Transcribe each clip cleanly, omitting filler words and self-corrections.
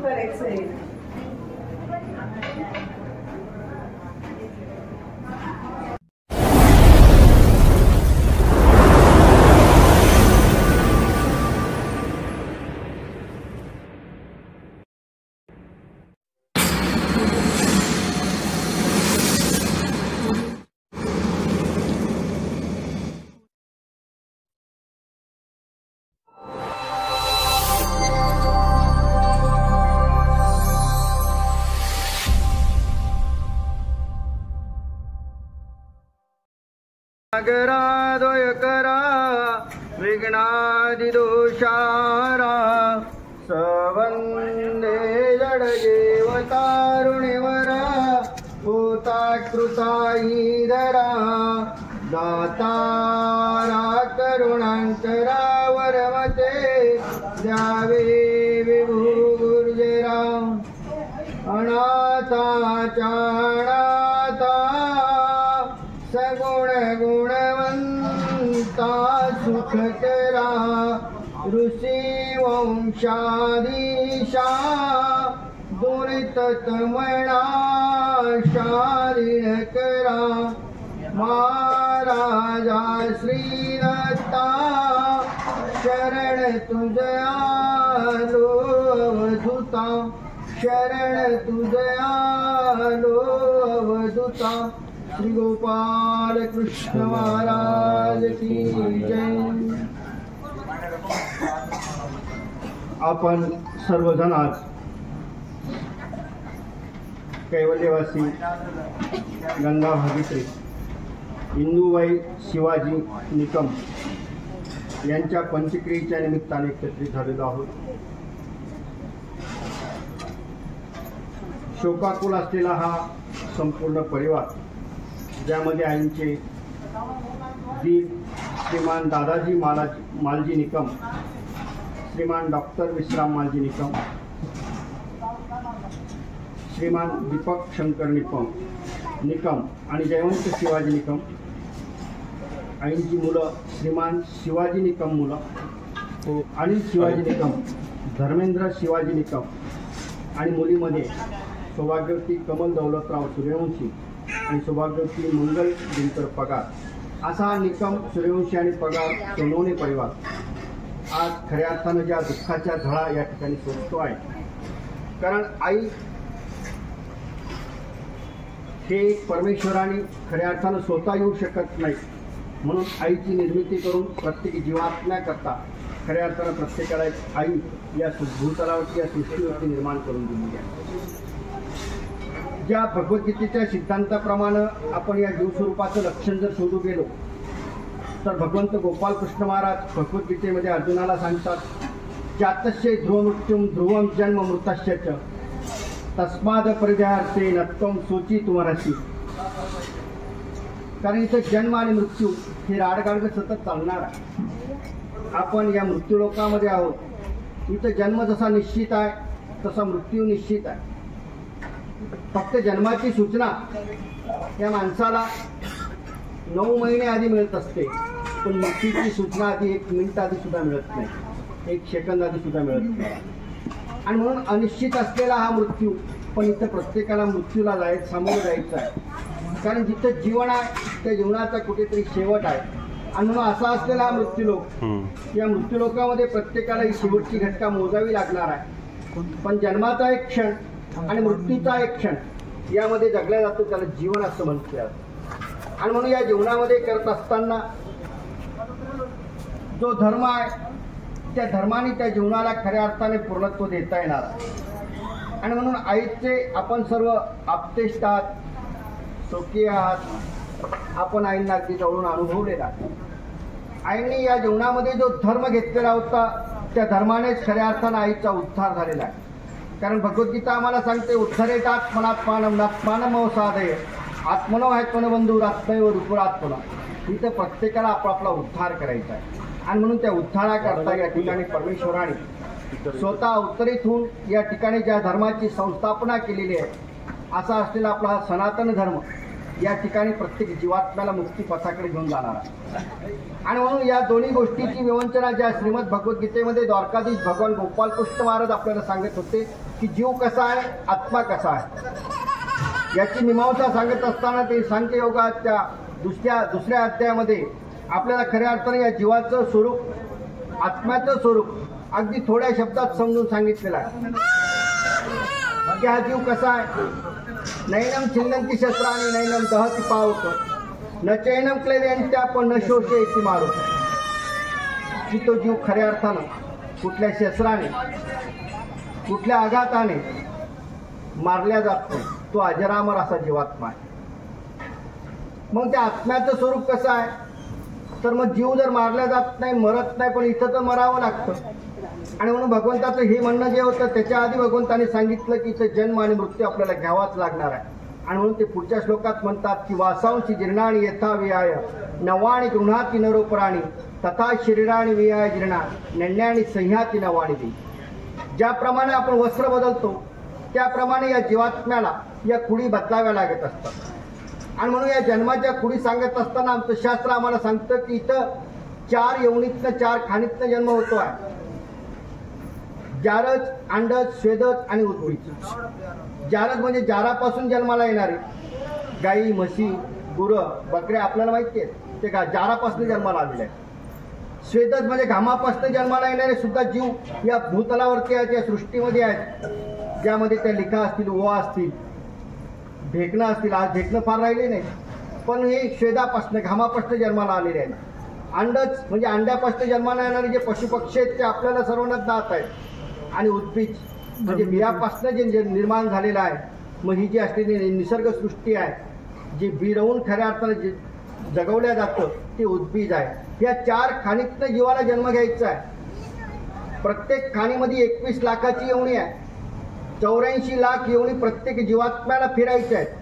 Super excellent. सागरादोय करा विघ्नादिदोषारा सवंदे जडदेवतारुणिवरा भूताकृताईधरा दातारा करुणांतरा वरमते द्यावे विभुगुर्जरा अनाथाचा अनाथा सगुण गुणवंता सुखकरा ऋषी वंशाधीशा दुरिततमणा शारीरकरा महाराजा श्रीदत्ता शरण तुझया लोवधुता शरण तुझया लोवधुता. श्री गोपाल कृष्ण महाराज की जय. आपण सर्वजण आज कैवल्यवासी गंगा भागीश्री इंदुबाई शिवाजी निकम यांच्या पंचक्रियेच्या निमित्ताने एकत्रित झालेलो आहोत. शोकाकुल असलेला हा संपूर्ण परिवार, ज्यामध्ये आईंचे दीप श्रीमान दादाजी मालजी निकम, श्रीमान डॉक्टर विश्राम मालजी निकम, श्रीमान दीपक शंकर निकम आणि जयवंत शिवाजी निकम, आईंची मुलं श्रीमान शिवाजी निकम मुलं, अनिल शिवाजी निकम, धर्मेंद्र शिवाजी निकम आणि मुलीमध्ये सौभाग्यवती कमल दौलतराव सूर्यवंशी आणि सौभाग्यवती मंगल दिनकर पगार असा निकम सूर्यवंशी आणि पगार सोनवणे परिवार आज खऱ्या अर्थानं ज्या दुःखाच्या झळा या ठिकाणी सोसतो आहे. कारण आई हे परमेश्वराने खऱ्या अर्थानं स्वतः येऊ शकत नाही, म्हणून आईची निर्मिती करून प्रत्येक जीवात्म्याकरता खऱ्या अर्थानं प्रत्येकाला एक आई या भूतलावरती या सृष्टीवरती निर्माण करून दिलेली आहे. ज्या भगवद्गीतेच्या सिद्धांताप्रमाणे आपण या जीवस्वरूपाचं लक्षण जर शोधू गेलो तर भगवंत गोपाल कृष्ण महाराज भगवद्गीतेमध्ये अर्जुनाला सांगतात, जातस्य ध्रुवमृत्युम ध्रुवम जन्म मृतस्य च तस्माद परिध्यार्थे नत्वं सोचितुमर्हसि. कारण इथं जन्म आणि मृत्यू हे राडगाडगं सतत चालणार आहे. आपण या मृत्यूलोकामध्ये आहोत. इथं जन्म जसा निश्चित आहे तसा मृत्यू निश्चित आहे. फक्त जन्माची सूचना या माणसाला 9 महिने आधी मिळत असते, पण मृत्यूची सूचना आधी 1 मिनिट आधी सुद्धा मिळत नाही, 1 सेकंद आधी सुद्धा मिळत नाही. आणि म्हणून अनिश्चित असलेला हा मृत्यू, पण इथं प्रत्येकाला मृत्यूला सामोरं जायचं आहे. कारण जिथं जीवन आहे त्या जीवनाचा कुठेतरी शेवट आहे. आणि म्हणून असा असलेला हा मृत्यूलोक, या मृत्यूलोकामध्ये प्रत्येकाला ही शेवटची घटका मोजावी लागणार आहे. पण जन्माचा एक क्षण आणि मृत्यूचा एक क्षण यामध्ये जगल्या जातो, त्याला जीवन असं म्हणतो. आणि म्हणून या जीवनामध्ये करत असताना जो धर्म आहे त्या धर्माने त्या जीवनाला खऱ्या अर्थाने पूर्णत्व देता येणार. आणि म्हणून आईचे आपण सर्व आप्तेष्ट आहात, स्वकीय आहात. आपण आईंना अगदी जवळून अनुभवलेला. आईंनी या जीवनामध्ये जो धर्म घेतलेला होता त्या धर्मानेच खऱ्या अर्थानं आईचा उद्धार झालेला आहे. कारण भगवद्गीता आम्हाला सांगते, उद्धरेत आत्मनात्मानं नात्मानं साधय आत्मनो आत्मनबंधू आत्मैव रूपुरात्मना. इथं प्रत्येकाला आपापला उद्धार करायचा आहे. आणि म्हणून त्या उद्धाराकरता या ठिकाणी परमेश्वराने स्वतः अवतरित होऊन या ठिकाणी ज्या धर्माची संस्थापना केलेली आहे असा असलेला आपला हा सनातन धर्म या ठिकाणी प्रत्येक जीवात्म्याला मुक्तीपथाकडे घेऊन जाणार आहे. आणि म्हणून या दोन्ही गोष्टीची विवंचना ज्या श्रीमद भगवद्गीतेमध्ये द्वारकाधीश भगवान गोपाल कृष्ण महाराज आपल्याला सांगत होते की जीव कसा आहे, आत्मा कसा आहे याची मीमांसा सांगत असताना ते सांख्ययोगाच्या दुसऱ्या अध्यायामध्ये आपल्याला खऱ्या अर्थाने या जीवाचं स्वरूप, आत्म्याचं स्वरूप अगदी थोड्या शब्दात समजून सांगितलेलं आहे की हा जीव कसा आहे. नैनम छिन्नंती शस्त्राणी नैनम दहती पावक न चैनम क्लेव्यंत्या पण न शोषे ती मारुत. की तो जीव खऱ्या अर्थानं कुठल्या शस्त्राने, कुठल्या आघाताने मारल्या जात नाही. तो अजरामर असा जीवात्मा आहे. मग त्या आत्म्याचं स्वरूप कसं आहे, तर मग जीव जर मारला जात नाही, मरत नाही, पण इथं तर मरावं लागतं. आणि म्हणून भगवंताचं हे म्हणणं जे होतं त्याच्या आधी भगवंताने सांगितलं की इथं जन्म आणि मृत्यू आपल्याला घ्यावाच लागणार आहे. आणि म्हणून ते पुढच्या श्लोकात म्हणतात की वासांशी जीर्णाणी यथा विहाय नवाणी गृहाती नरोपराणी तथा शरीराणी विहाय जीर्णा नण्याणी संह्याती नवाणी देई. ज्याप्रमाणे आपण वस्त्र बदलतो त्याप्रमाणे या जीवात्म्याला या खुडी बदलाव्या लागत असतात. आणि म्हणून या जन्माच्या खुडी सांगत असताना आमचं शास्त्र आम्हाला सांगतं की इथं 4 योनीतनं 4 खाणीतनं जन्म होतो आहे. जारज, अंडज, स्वेदज आणि उद्भीज. जारज म्हणजे जारापासून जन्माला येणारे गाई, म्हशी, गुरं, बकऱ्या आपल्याला माहिती आहेत, ते का जारापासून जन्माला आलेले आहेत. स्वेदज म्हणजे घामापासून जन्माला येणारे सुद्धा जीव या भूतलावरती आहेत, या सृष्टीमध्ये आहेत, ज्यामध्ये त्या लिखा असतील, ओवा असतील, ढेकणं असतील. आज ढेकणं फार राहिले नाही, पण हे स्वेदापासून, घामापासून जन्माला आलेले आहेत. अंडज म्हणजे अंड्यापासून जन्माला येणारे जे पशुपक्षी आहेत ते आपल्याला सर्वांना ज्ञात आहेत. आणि उद्भीज म्हणजे बियापासून जे निर्माण झालेलं आहे. मग ही जी असलेली निसर्गसृष्टी आहे, जी बिरवून खऱ्या अर्थाने जे जगवल्या जातं ते उद्भीज आहे. या 4 खाणीतनं जीवाला जन्म घ्यायचा आहे. प्रत्येक खाणीमध्ये 21 लाखाची येवणी आहे. 84 लाख येवणी प्रत्येक जीवात्म्याला फिरायच्या आहेत.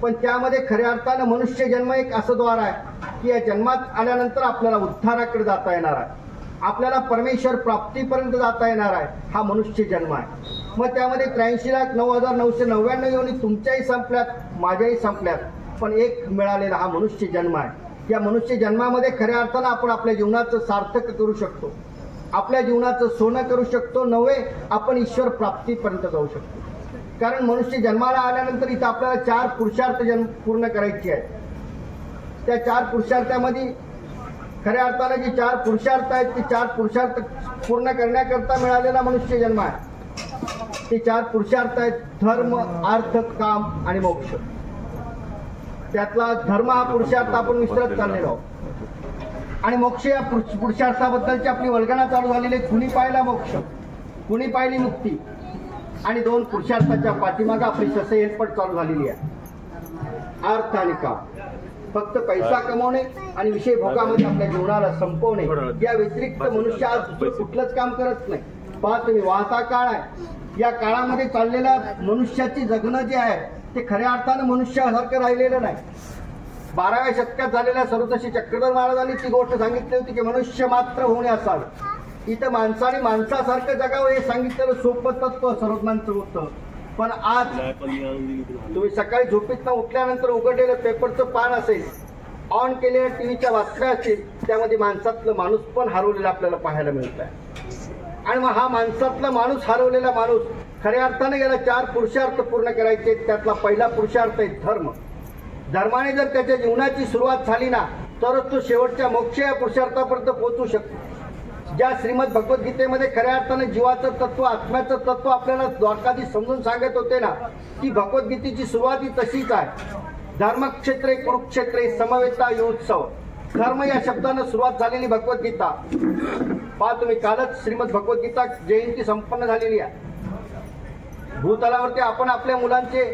पण त्यामध्ये खऱ्या अर्थानं मनुष्य जन्म एक असं द्वार आहे की या जन्मात आल्यानंतर आपल्याला उद्धाराकडे जाता येणार आहे, आपल्याला परमेश्वर प्राप्तीपर्यंत जाता येणार आहे. हा मनुष्य जन्म आहे. मग त्यामध्ये 83,09,999 योनी तुमच्याही संपल्यात, माझ्याही संपल्यात, पण एक मिळालेला हा मनुष्य जन्म आहे. या मनुष्य जन्मामध्ये खऱ्या अर्थानं आपण आपल्या जीवनाचं सार्थक करू शकतो, आपल्या जीवनाचं सोनं करू शकतो, नव्हे आपण ईश्वर प्राप्तीपर्यंत जाऊ शकतो. कारण मनुष्य जन्माला आल्यानंतर इथं आपल्याला 4 पुरुषार्थ पूर्ण करायचे आहेत. त्या 4 पुरुषार्थामध्ये खऱ्या अर्थाने जे 4 पुरुषार्थ आहेत ते 4 पुरुषार्थ पूर्ण करण्याकरता मिळालेला मनुष्य जन्म आहे. ते 4 पुरुषार्थ आहेत धर्म, अर्थ, काम आणि मोक्ष. त्यातला धर्म हा पुरुषार्थ आपण विसरत चाललेलो आहोत. आणि मोक्ष या पुरुषार्थाबद्दलची आपली वल्गना चालू झालेली आहे. कुणी पाहिला मोक्ष, कुणी पाहिली मुक्ती. आणि 2 पुरुषार्थाच्या पाठीमागे आपली ससे हेलपट चालू झालेली आहे. अर्थ आणि काम. फक्त पैसा कमवणे आणि विषय भोगामध्ये आपल्या जीवनाला संपवणे या व्यतिरिक्त मनुष्य आज कुठलंच काम करत नाही. पहा तुम्ही, वाहता काळ आहे. या काळामध्ये चाललेल्या मनुष्याची जगणं जे आहे ते खऱ्या अर्थानं मनुष्यासारखं राहिलेलं नाही. 12व्या शतकात झालेल्या सर्वतोषी चक्रधर महाराजांनी ती गोष्ट सांगितली होती की मनुष्य मात्र होणे असावे. इथं माणसाने माणसासारखं जगावं हे सांगितलेलं सोपं तत्व सर्वज्ञांचं होतं. पण आज तुम्ही सकाळी झोपेतनं उठल्यानंतर उघडलेलं पेपरचं पान असेल, ऑन केलेल्या टीव्हीच्या बातम्या असतील, त्यामध्ये माणसातलं माणूस पण हरवलेला आपल्याला पाहायला मिळत आहे. आणि मग हा माणसातला माणूस, हरवलेला माणूस खऱ्या अर्थाने याला 4 पुरुषार्थ पूर्ण करायचे. त्यातला पहिला पुरुषार्थ आहे धर्म. धर्माने जर त्याच्या जीवनाची सुरुवात झाली ना तरच तो शेवटच्या मोक्ष या पुरुषार्थापर्यंत पोहोचू शकतो. ज्या श्रीमद भगवद्गीतेमध्ये खऱ्या अर्थाने जीवाचं तत्व, आत्म्याचं तत्व आपल्याला द्वारकाधीश समजून सांगत होते ना, ती भगवद्गीतेची सुरुवात ही तशीच आहे. धर्मक्षेत्रे कुरुक्षेत्रे समवेता योत्सव. धर्म या शब्दानं सुरुवात झालेली भगवद्गीता. पहा तुम्ही, कालच श्रीमद भगवद्गीता जयंती संपन्न झालेली आहे. भूतलावरती आपण आपल्या मुलांचे,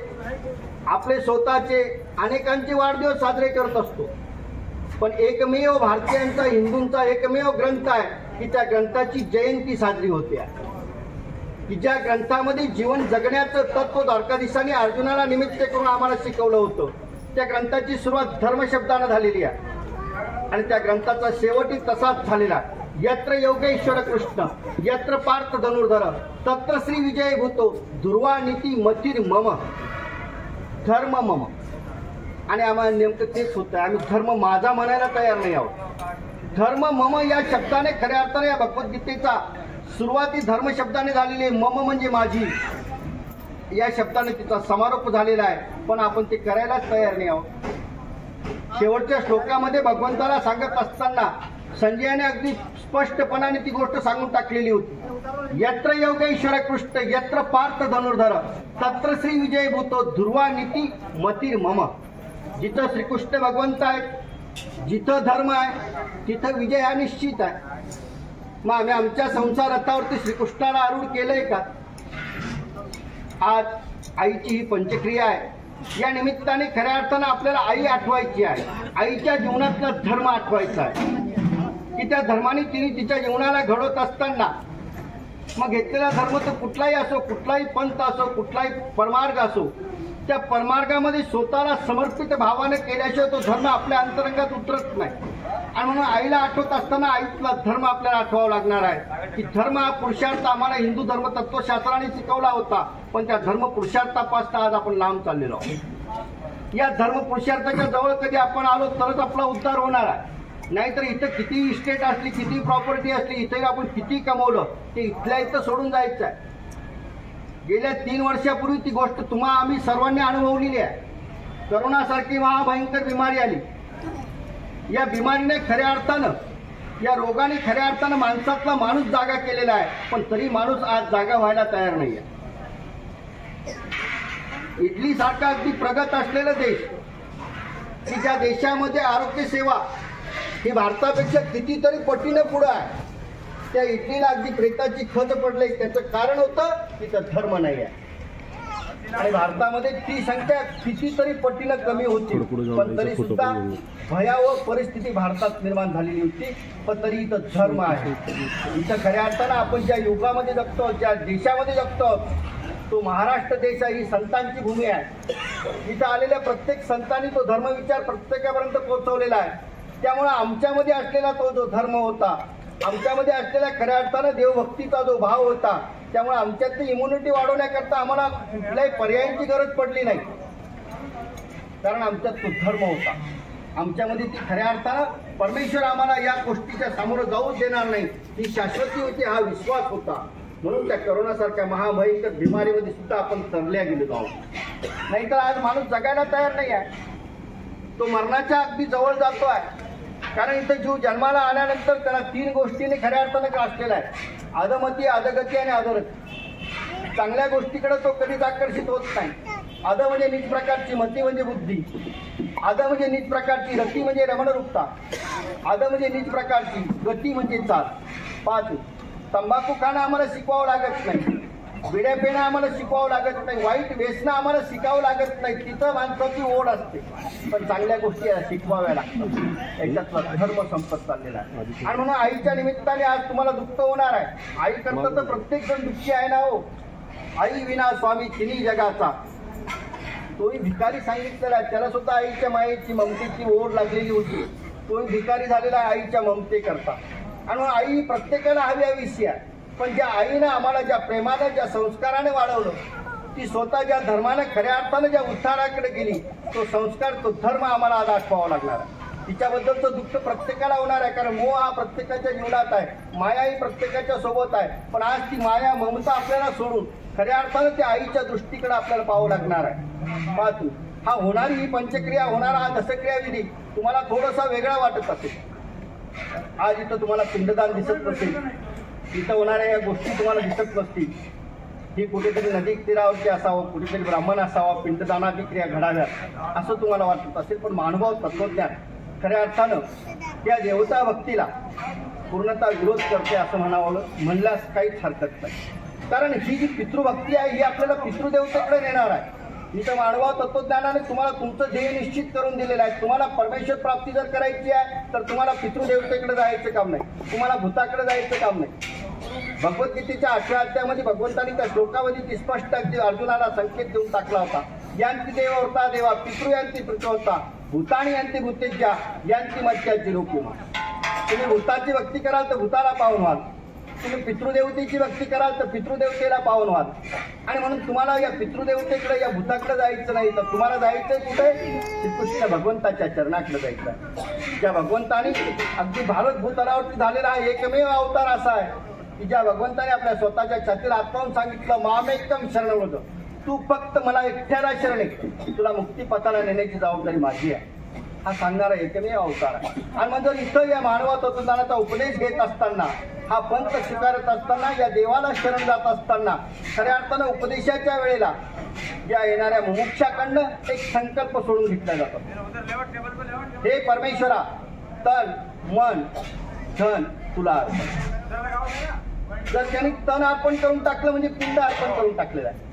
आपले स्वतःचे, अनेकांचे वाढदिवस साजरे करत असतो. पण एकमेव भारतीयांचा, हिंदूंचा एकमेव ग्रंथ आहे की त्या ग्रंथाची जयंती साजरी होते. की ज्या ग्रंथामध्ये जीवन जगण्याचं तत्व द्वारकाधीशांनी अर्जुनाला निमित्त करून आम्हाला शिकवलं होतं, त्या ग्रंथाची सुरुवात धर्म शब्दानं झालेली आहे. आणि त्या ग्रंथाचा शेवटही तसाच झालेला आहे. यत्र योगेश्वर कृष्ण यत्र पार्थ धनुर्धर तत्र श्री विजय भूतो दुर्वा नीती मथिर मम. धर्म मम. आणि आम्हाला नेमकं तेच होतं. आम्ही धर्म माझा म्हणायला तयार नाही आहोत. धर्म मम या शब्दाने खऱ्या अर्थाने या भगवद्गीतेचा सुरुवाती धर्म शब्दाने झालेली आहे. मम म्हणजे माझी, या शब्दाने तिचा समारोप झालेला आहे, पण आपण ते करायलाच तयार नाही आहोत. शेवटच्या श्लोकामध्ये भगवंताला सांगत असताना संजयाने अगदी स्पष्टपणाने ती गोष्ट सांगून टाकलेली होती. यत्र योगेश्वर कृष्ण यत्र पार्थ धनुर्धर तत्र श्री विजय भूतो ध्रुवा नीती मतीर मम. जिथं श्रीकृष्ण भगवंत आहेत, जिथं धर्म आहे, तिथं विजय हा निश्चित आहे. मग आम्ही आमच्या संसार रथावरती श्रीकृष्णाला आरूढ केलंय का? आज आईची ही पंचक्रिया आहे. या निमित्ताने खऱ्या अर्थानं आपल्याला आई आठवायची आहे. आईच्या जीवनातला धर्म आठवायचा आहे की त्या धर्माने तिने तिच्या जीवनाला घडवत असताना मग घेतलेला धर्म तो कुठलाही असो, कुठलाही पंथ असो, कुठलाही परमार्ग असो, त्या परमार्गामध्ये स्वतःला समर्पित भावाने केल्याशिवाय तो धर्म आपल्या अंतरंगात उतरत नाही. आणि म्हणून आईला आठवत असताना आईतला धर्म आपल्याला आठवावा लागणार आहे की धर्म हा पुरुषार्थ आम्हाला हिंदू धर्म तत्वशास्त्राने शिकवला होता, पण त्या धर्म पुरुषार्थापासून आज आपण लांब चाललेलो आहोत. या धर्म पुरुषार्थाच्या जवळ कधी आपण आलो तरच आपला उद्धार होणार आहे. नाहीतर इथं किती इस्टेट असली, किती प्रॉपर्टी असली, इथे आपण किती कमवलं, ते इथल्या इथं सोडून जायचं आहे. गेल्या 3 वर्षापूर्वी ती गोष्ट तुम्हा आम्ही सर्वांनी अनुभवलेली आहे. करोनासारखी महाभयंकर बिमारी आली. या बिमारीने खऱ्या अर्थानं, या रोगाने खऱ्या अर्थानं माणसातला माणूस जागा केलेला आहे, पण तरी माणूस आज जागा व्हायला तयार नाही आहे. इटली सारखा अगदी प्रगत असलेला देश, की ज्या देशामध्ये आरोग्य सेवा ही भारतापेक्षा कितीतरी पटीनं पुढे आहे, त्या इटलीला अगदी प्रेताची खत पडले. त्याचं कारण होतं तिथं धर्म नाही आहे. आणि भारतामध्ये ती संख्या कितीतरी पटीनं कमी होती, पण तरी सुद्धा भयावह परिस्थिती भारतात निर्माण झालेली होती. पण तरी इथं धर्म आहे. इथं खऱ्या अर्थानं आपण ज्या युगामध्ये जगतो, ज्या देशामध्ये जगतो, तो महाराष्ट्र देश ही संतांची भूमी आहे. इथं आलेल्या प्रत्येक संतांनी तो धर्मविचार प्रत्येकापर्यंत पोहोचवलेला आहे. त्यामुळे आमच्यामध्ये असलेला तो जो धर्म होता, आमच्यामध्ये असलेला खऱ्या अर्थानं देवभक्तीचा जो भाव होता, त्यामुळे आमच्यातली इम्युनिटी वाढवण्याकरता आम्हाला कुठल्याही पर्यायांची गरज पडली नाही, कारण आमच्यात तो धर्म होता. आमच्यामध्ये ती खऱ्या अर्थानं परमेश्वर आम्हाला या गोष्टीच्या सामोरं जाऊच देणार नाही, ही शाश्वती होती, हा विश्वास होता. म्हणून त्या करोनासारख्या महाभयंकर बिमारीमध्ये सुद्धा आपण तरल्या गेलेलो आहोत. नाहीतर आज माणूस जगायला तयार नाही आहे. तो मरणाच्या अगदी जवळ जातो आहे. कारण इथं जीव जन्माला आल्यानंतर त्याला 3 गोष्टींनी खऱ्या अर्थानं ग्रासलेला आहे: अधमती, अधगती आणि अधोगती. चांगल्या गोष्टीकडे तो कधीच आकर्षित होत नाही. अध म्हणजे नीच प्रकारची, मती म्हणजे बुद्धी. अध म्हणजे नीच प्रकारची, रती म्हणजे रमणरूपता. अध म्हणजे नीच प्रकारची, गती म्हणजे चाल. 5. तंबाखू खाणं आम्हाला शिकवावं लागत नाही, बिड्या पेणं आम्हाला शिकवावं लागत नाही, वाईट व्यसनं आम्हाला शिकावं लागत नाही. तिथं माणसाची ओढ असते, पण चांगल्या गोष्टी शिकवाव्या लागतात. याच्यातला धर्म संपत चाललेला आहे. आणि म्हणून आईच्या निमित्ताने आज तुम्हाला दुःख होणार आहे. आई करता तर प्रत्येक जण दुःखी आहे ना हो. आई विना स्वामी तिन्ही जगाचा, तोही भिकारी सांगितलेला आहे. त्याला सुद्धा आईच्या मायेची ममतेची ओढ लागलेली होती. तोही भिकारी झालेला आहे आईच्या ममते करता. आणि आई प्रत्येकाला हवी हवीशी आहे. पण ज्या आईनं आम्हाला ज्या प्रेमानं, ज्या संस्काराने वाढवलं, ती स्वतः ज्या धर्मानं खऱ्या अर्थानं ज्या उद्धाराकडे गेली, तो संस्कार, तो धर्म आम्हाला आज आठवावा लागणार आहे. तिच्याबद्दलचं दुःख प्रत्येकाला होणार आहे, कारण मोह हा प्रत्येकाच्या जीवनात आहे, माया ही प्रत्येकाच्या सोबत आहे. पण आज ती माया, ममता आपल्याला सोडून खऱ्या अर्थानं त्या आईच्या दृष्टीकडे आपल्याला पाहावं लागणार आहे. पाहतो हा होणारी ही पंचक्रिया, होणारा हा दशक्रियाविधी तुम्हाला थोडासा वेगळा वाटत असेल. आज इथं तुम्हाला पिंडदान दिसत नसेल, इथं होणाऱ्या या गोष्टी तुम्हाला दिसत नसतील. ही कुठेतरी नदी तीरावरती असावं, कुठेतरी ब्राह्मण असावा, पिंडदानाची क्रिया घडाव्यात असं तुम्हाला वाटत असेल. पण मानवाव तत्वज्ञान खऱ्या अर्थानं त्या देवता भक्तीला पूर्णतः विरोध करते असं म्हणल्यास काहीच हरकत नाही. कारण ही जी पितृभक्ती आहे ही आपल्याला पितृदेवतेकडे नेणार आहे. इथं मानवाव तत्वज्ञानाने तुम्हाला तुमचं ध्येय निश्चित करून दिलेलं आहे. तुम्हाला परमेश्वर प्राप्ती जर करायची आहे तर तुम्हाला पितृदेवतेकडे जायचं काम नाही, तुम्हाला भूताकडे जायचं काम नाही. भगवद्गीतेच्या 8व्या अध्यायामध्ये भगवंतांनी त्या श्लोकामध्ये ती स्पष्ट अगदी अर्जुनाला संकेत देऊन टाकला होता. यांती देव होता देवा, पितृ यांती पितृ होता, भूतानी यांती भूतेज्या, यांती मध्याची लोक. तुम्ही भूताची भक्ती कराल तर भूताला पावन व्हाल, तुम्ही पितृदेवतेची भक्ती कराल तर पितृदेवतेला पावन व्हाल. आणि म्हणून तुम्हाला या पितृदेवतेकडे, या भूताकडे जायचं नाही, तर तुम्हाला जायचंय कुठे? श्रीकृष्ण भगवंताच्या चरणाकडे जायचं. ज्या भगवंताने अगदी भारत भूतलावरती झालेला हा एकमेव अवतार असा आहे की ज्या भगवंताने आपल्या स्वतःच्या छातीला हात लावून सांगितलं, मामेकम शरणव्रत, तू फक्त मला एकट्याला शरण आहे, तुला मुक्तिपथाला नेण्याची जबाबदारी माझी आहे, हा सांगणारा एकमेव अवतार आहे. आणि मग जर इथं या मानवा तत्वज्ञानाचा उपदेश घेत असताना, हा पंथ स्वीकारत असताना, या देवाला शरण जात असताना खऱ्या अर्थानं उपदेशाच्या वेळेला या येणाऱ्या मुमुक्षाकडनं एक संकल्प सोडून घेतला जातो. हे परमेश्वरा, तन मन धन तुला अर्पण. जर त्यांनी तन अर्पण करून टाकलं म्हणजे पिंड अर्पण करून टाकलेलं आहे.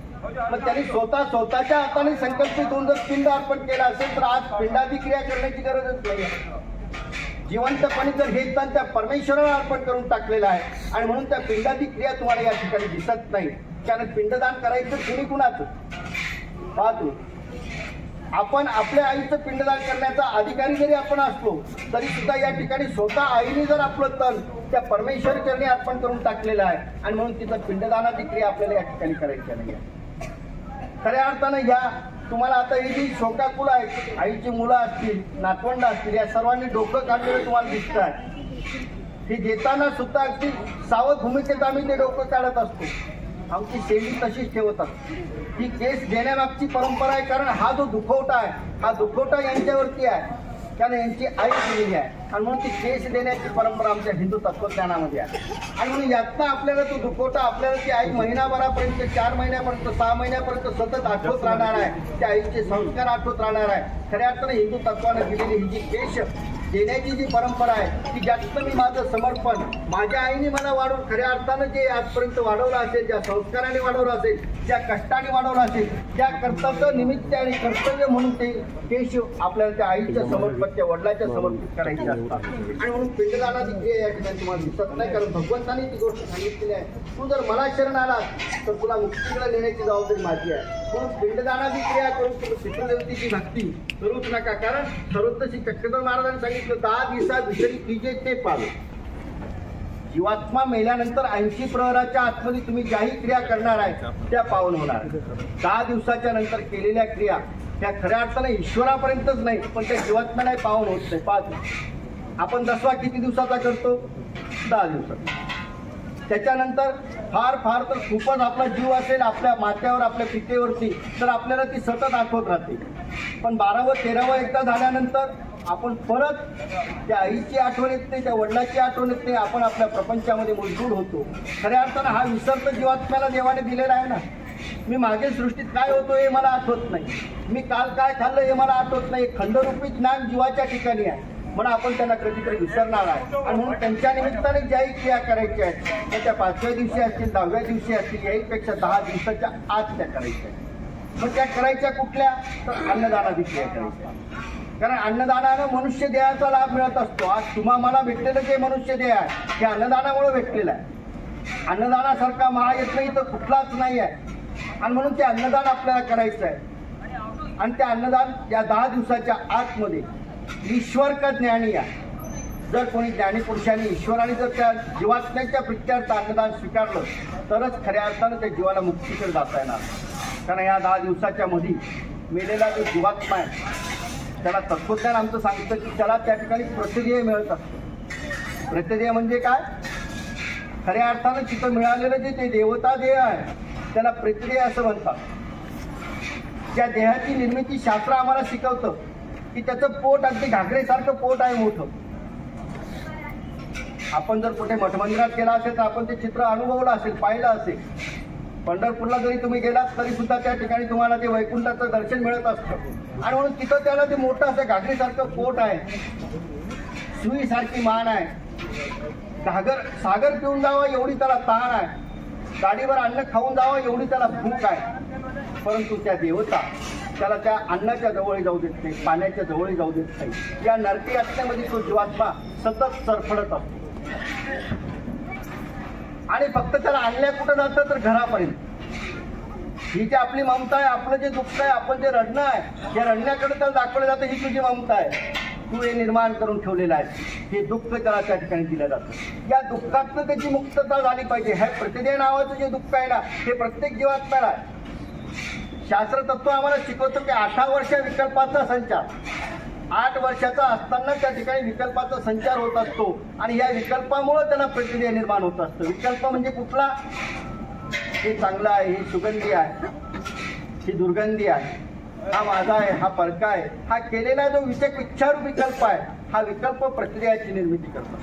मग त्यांनी स्वतःच्या हाताने संकल्पित होऊन जर पिंड अर्पण केला असेल तर आज पिंडादी क्रिया करण्याची गरजच नाही. जिवंतपणे जर हे तन त्या परमेश्वराला अर्पण करून टाकलेलं आहे आणि म्हणून त्या पिंडादी क्रिया तुम्हाला या ठिकाणी दिसत नाही. कारण पिंडदान करायचं तुम्ही कुणाचं पाहतो. आपण आपल्या आईचं पिंडदान करण्याचा अधिकारी जरी आपण असलो तरी सुद्धा या ठिकाणी स्वतः आईने जर आपलं तन त्या परमेश्वर चरणी अर्पण करून टाकलेलं आहे आणि म्हणून तिचं पिंडदानाची क्रिया आपल्याला या ठिकाणी करायची नाही. खऱ्या अर्थानं या तुम्हाला आता ही जी शोकाकुल आहे, आईची मुलं असतील, नातवंड असतील, या सर्वांनी डोकं काढलेलं तुम्हाला दिसत आहे. हे देताना सुद्धा अगदी सावध भूमिकेत आम्ही ते डोकं काढत असतो. आमची शैली तशीच ठेवत असतो. ही केस देण्यामागची परंपरा आहे. कारण हा जो दुखवटा आहे, हा दुखवटा यांच्यावरती आहे, कारण यांची आई केलेली आहे आणि म्हणून ती केस देण्याची परंपरा आमच्या हिंदू तत्वज्ञानामध्ये आहे. आणि म्हणून यातनं आपल्याला तो दुखवटा, आपल्याला ती आई महिनाभरापर्यंत, 4 महिन्यापर्यंत, 6 महिन्यापर्यंत सतत आठवत राहणार आहे. त्या आईचे संस्कार आठवत राहणार आहे. खऱ्या अर्थानं हिंदू तत्वानं दिलेली ही जी केस देण्याची जी परंपरा आहे, ती जास्त मी माझं समर्पण माझ्या आईने मला वाढवून, खऱ्या अर्थानं जे आजपर्यंत वाढवलं असेल, ज्या संस्काराने वाढवलं असेल, ज्या कष्टाने वाढवलं असेल, त्या कर्तव्य निमित्त आणि कर्तव्य म्हणून ते केश आपल्याला त्या आईच्या समर्पित, त्या वडिलांच्या समर्पित करायचे असतात. आणि म्हणून पिंडदानाची क्रिया या ठिकाणी तुम्हाला दिसत नाही. कारण भगवंतांनी ती गोष्ट सांगितलेली आहे, तू जर मला शरण आलास तर तुला मुक्तीकडे नेण्याची जबाबदारी माझी आहे. म्हणून पिंडदानाची क्रिया करून तुम्ही पितृदेवतेची भक्ती करूच नका. कारण सर्वोत्तम चक्रधर महाराजांनी सांगितलं, 10 दिवसात विषयी तिचे ते पावे. जीवात्मा मेल्यानंतर 80 प्रहराच्या आतमध्ये तुम्ही ज्याही क्रिया करणार आहे त्या पावन होणार. 10 दिवसाच्या नंतर केलेल्या क्रिया त्या खऱ्या अर्थाने ईश्वरापर्यंतच नाही पण त्या जीवात्म्यालाही पावन होत नाही. 5 आपण दसवा किती दिवसाचा करतो? 10 दिवसाचा. त्याच्यानंतर फार फार तर खूपच आपला जीव असेल आपल्या माथ्यावर, आपल्या पितेवरती, तर आपल्याला ती सतत आठवत राहते. पण 12व 13व एकदा झाल्यानंतर आपण परत त्या आईची आठवण येत नाही, त्या वडिलाची आठवण येत नाही. आपण आपल्या प्रपंचामध्ये मूलभूत होतो. खऱ्या अर्थानं हा विसर तर जीवात्म्याला देवाने दिलेला आहे ना. मी मागील सृष्टीत काय होतो हे मला आठवत नाही, मी काल काय खाल्लं हे मला आठवत नाही. खंडरूपी ज्ञान जीवाच्या ठिकाणी आहे म्हणून आपण त्यांना कधीतरी विसरणार आहे. आणि म्हणून त्यांच्या निमित्ताने ज्याही क्रिया करायच्या आहेत त्या 5व्या दिवशी असतील, 10व्या दिवशी असतील, याहीपेक्षा 10 दिवसाच्या आत त्या करायच्या. मग त्या करायच्या कुठल्या? तर अन्नदानाची क्रिया करायच्या. कारण अन्नदानानं मनुष्य देहाचा लाभ मिळत असतो. आज तुम्हा मला भेटलेलं जे मनुष्य देह आहे हे अन्नदानामुळे भेटलेलं आहे. अन्नदानासारखा महायज्ञ इथं कुठलाच नाही आहे. आणि म्हणून ते अन्नदान आपल्याला करायचं आहे. आणि त्या अन्नदान या 10 दिवसाच्या आतमध्ये ईश्वर का ज्ञानी आहे. जर कोणी ज्ञानी पुरुषांनी ईश्वराने जर त्या जीवात्म्याच्या प्रित्यार्थ अन्नदान स्वीकारलं तरच खऱ्या अर्थानं त्या जीवाला मुक्तीकडे जाता येणार. कारण या 10 दिवसाच्या मध्ये मेलेला जो जीवात्मा आहे त्याला तत्वज्ञान आमचं सांगतं की त्याला त्या ठिकाणी प्रतिदेय मिळत असतं. प्रतिदेय म्हणजे काय? खऱ्या अर्थानं तिथं मिळालेलं जे ते देवता देह आहे त्याला प्रतिदेय असं म्हणतात. त्या देहाची निर्मिती शास्त्र आम्हाला शिकवतं की त्याचं पोट अगदी घागरेसारखं पोट आहे मोठं. आपण जर कुठे मठमंदिरात गेला असेल तर आपण ते चित्र अनुभवलं असेल, पाहिलं असेल. पंढरपूरला जरी तुम्ही गेलात तरी सुद्धा त्या ठिकाणी तुम्हाला ते वैकुंठाचं दर्शन मिळत असतं. आणि म्हणून तिथं त्याला ते मोठं असं घागरीसारखं पोट आहे, सुईसारखी मान आहे, सागर पिऊन जावं एवढी त्याला ताण आहे, गाडीवर अन्न खाऊन जावं एवढी त्याला भूक आहे. परंतु त्या देवता त्याला त्या अन्नाच्या जवळ जाऊ देत नाही, पाण्याच्या जवळ जाऊ देत नाही. या नरकी यातनेमध्ये तो जीवात्मा सतत सरफडत असतो. आणि फक्त त्याला आणल्या कुठं जातं तर घरापर्यंत. ही जी आपली ममता आहे, आपलं जे दुःख आहे, आपण जे रडणं आहे, या रडण्याकडे त्याला दाखवलं जातं ही तुझी ममता आहे, तू हे निर्माण करून ठेवलेलं आहे. हे दुःख त्याला त्या ठिकाणी दिलं जातं. या दुःखातनं त्याची मुक्तता झाली पाहिजे. हे प्रतिदेय नावाचं जे दुःख आहे ना हे प्रत्येक जीवात्म्याला आहे. शास्त्र तत्व आम्हाला शिकवतं की 8 वर्ष विकल्पाचा संचार, 8 वर्षाचा असताना त्या ठिकाणी विकल्पाचा संचार होत असतो. आणि या विकल्पामुळे त्याला प्रतिदेय निर्माण होत असतं. विकल्प म्हणजे कुठला? हे चांगलं आहे, हे सुगंधी आहे, ही दुर्गंधी आहे, हा माझा आहे, हा परका आहे, हा केलेला जो विचारू विकल्प आहे, हा विकल्प प्रक्रियाची निर्मिती करतो.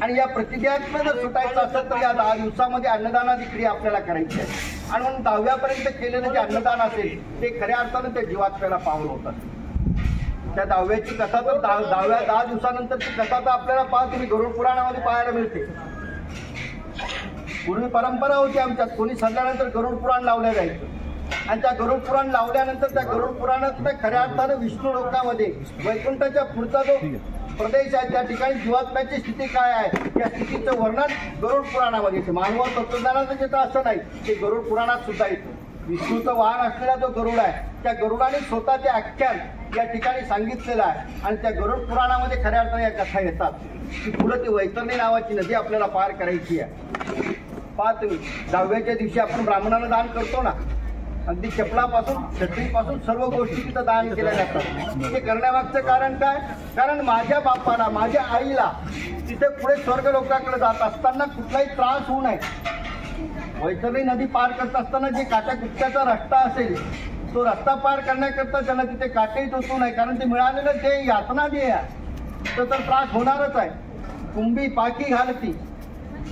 आणि या प्रतिक्रियातनं जर सुटायचं असेल तर या 10 दिवसामध्ये अन्नदानाची क्रिया आपल्याला करायची आहे. आणि म्हणून 10व्यापर्यंत केलेलं जे अन्नदान असेल ते खऱ्या अर्थानं त्या जीवात्म्याला पावन होतात. त्या 10व्याची कथा तर 10 दिवसानंतरची कथा तर आपल्याला तुम्ही गरुड पुराणामध्ये पाहायला मिळते. पूर्वी परंपरा होती आमच्यात, कोणी सल्ल्यानंतर गरुड पुराण लावलं जायचं. आणि त्या गरुड पुराण लावल्यानंतर त्या गरुड पुराणात खऱ्या अर्थानं विष्णू लोकामध्ये वैकुंठाच्या पुढचा जो प्रदेश आहे त्या ठिकाणी जीवात्म्याची स्थिती काय आहे या स्थितीचं वर्णन गरुड पुराणामध्ये येते. मानव तत्वज्ञानाचं चित्र असं नाही, ते गरुड पुराणात सुद्धा येतं. विष्णूचं वाहन असलेला जो गरुड आहे त्या गरुडाने स्वतः ते आख्यान या ठिकाणी सांगितलेलं आहे. आणि त्या गरुड पुराणामध्ये खऱ्या अर्थाने या कथा येतात की पुढे ती वैतरणी नावाची नदी आपल्याला पार करायची आहे. पहा तुम्ही 10व्याच्या दिवशी आपण ब्राह्मणाला दान करतो ना, अगदी चपलापासून छत्रीपासून सर्व गोष्टी तिथं दान केल्या जातात. ते करण्यामागचं कारण काय? कारण माझ्या बापाला, माझ्या आईला तिथे पुढे स्वर्ग लोकांकडे जात असताना कुठलाही त्रास होऊ नये. वैतरणी नदी पार करत असताना जे काट्याकुट्ट्याचा रस्ता असेल तो रस्ता पार करण्याकरता त्यांना तिथे काटेही टोचू नये. कारण ते मिळालेलं जे यातना जे आहे तर त्रास होणारच आहे. कुंभी पाकी घालती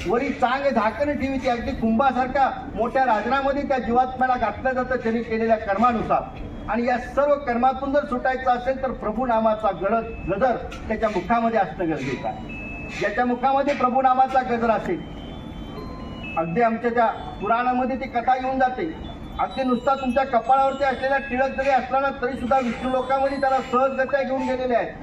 वरी चांग झाकण ठेवी, अगदी कुंभासारख्या मोठ्या राजनामध्ये त्या जीवात्म्याला घातलं जातं त्यांनी केलेल्या कर्मानुसार. आणि या सर्व कर्मातून जर सुटायचं असेल तर प्रभू नामाचा गजर त्याच्या मुखामध्ये असणं गरजेचं आहे. ज्याच्या मुखामध्ये प्रभू नामाचा गजर असेल, अगदी आमच्या त्या पुराणामध्ये ती कथा येऊन जाते. अगदी नुसता तुमच्या कपाळावरती असलेला टिळक जरी असला ना तरी सुद्धा विष्णू लोकांमध्ये त्याला सहजगत्या घेऊन गेलेले आहेत.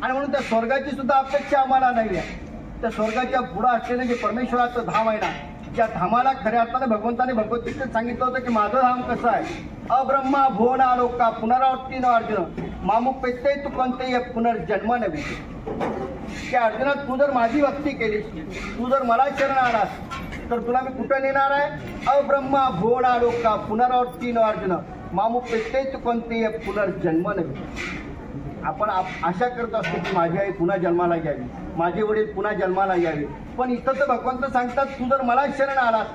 आणि म्हणून त्या स्वर्गाची सुद्धा अपेक्षा आम्हाला नाही आहे. त्या स्वर्गाच्या पुढं असलेलं जे परमेश्वराचं धाम आहे ना, ज्या धामाला खऱ्या अर्थाने भगवंताने भगवद्गीतेत सांगितलं होतं की माझं धाम कसं आहे, अब्रह्मा भुवना लोका पुनरावृत्ती न अर्जुन मामुपेत्ते तू कोणतेही पुनर्जन्म नव्हे. त्या अर्जुना तू जर माझी भक्ती केलीस, तू जर मला शरण आलास तर तुला मी कुठं नेणार आहे? अब्रह्मा भुवना लोका पुनरावृत्ती न अर्जुन मामुपेत्ते तू कोणतेही पुनर्जन्म नव्हे. आपण आशा करत असतो की माझी आई पुन्हा जन्माला यावी, माझे वडील पुन्हा जन्माला यावे. पण इथं तर भगवंत सांगतात तू जर मला शरण आलास,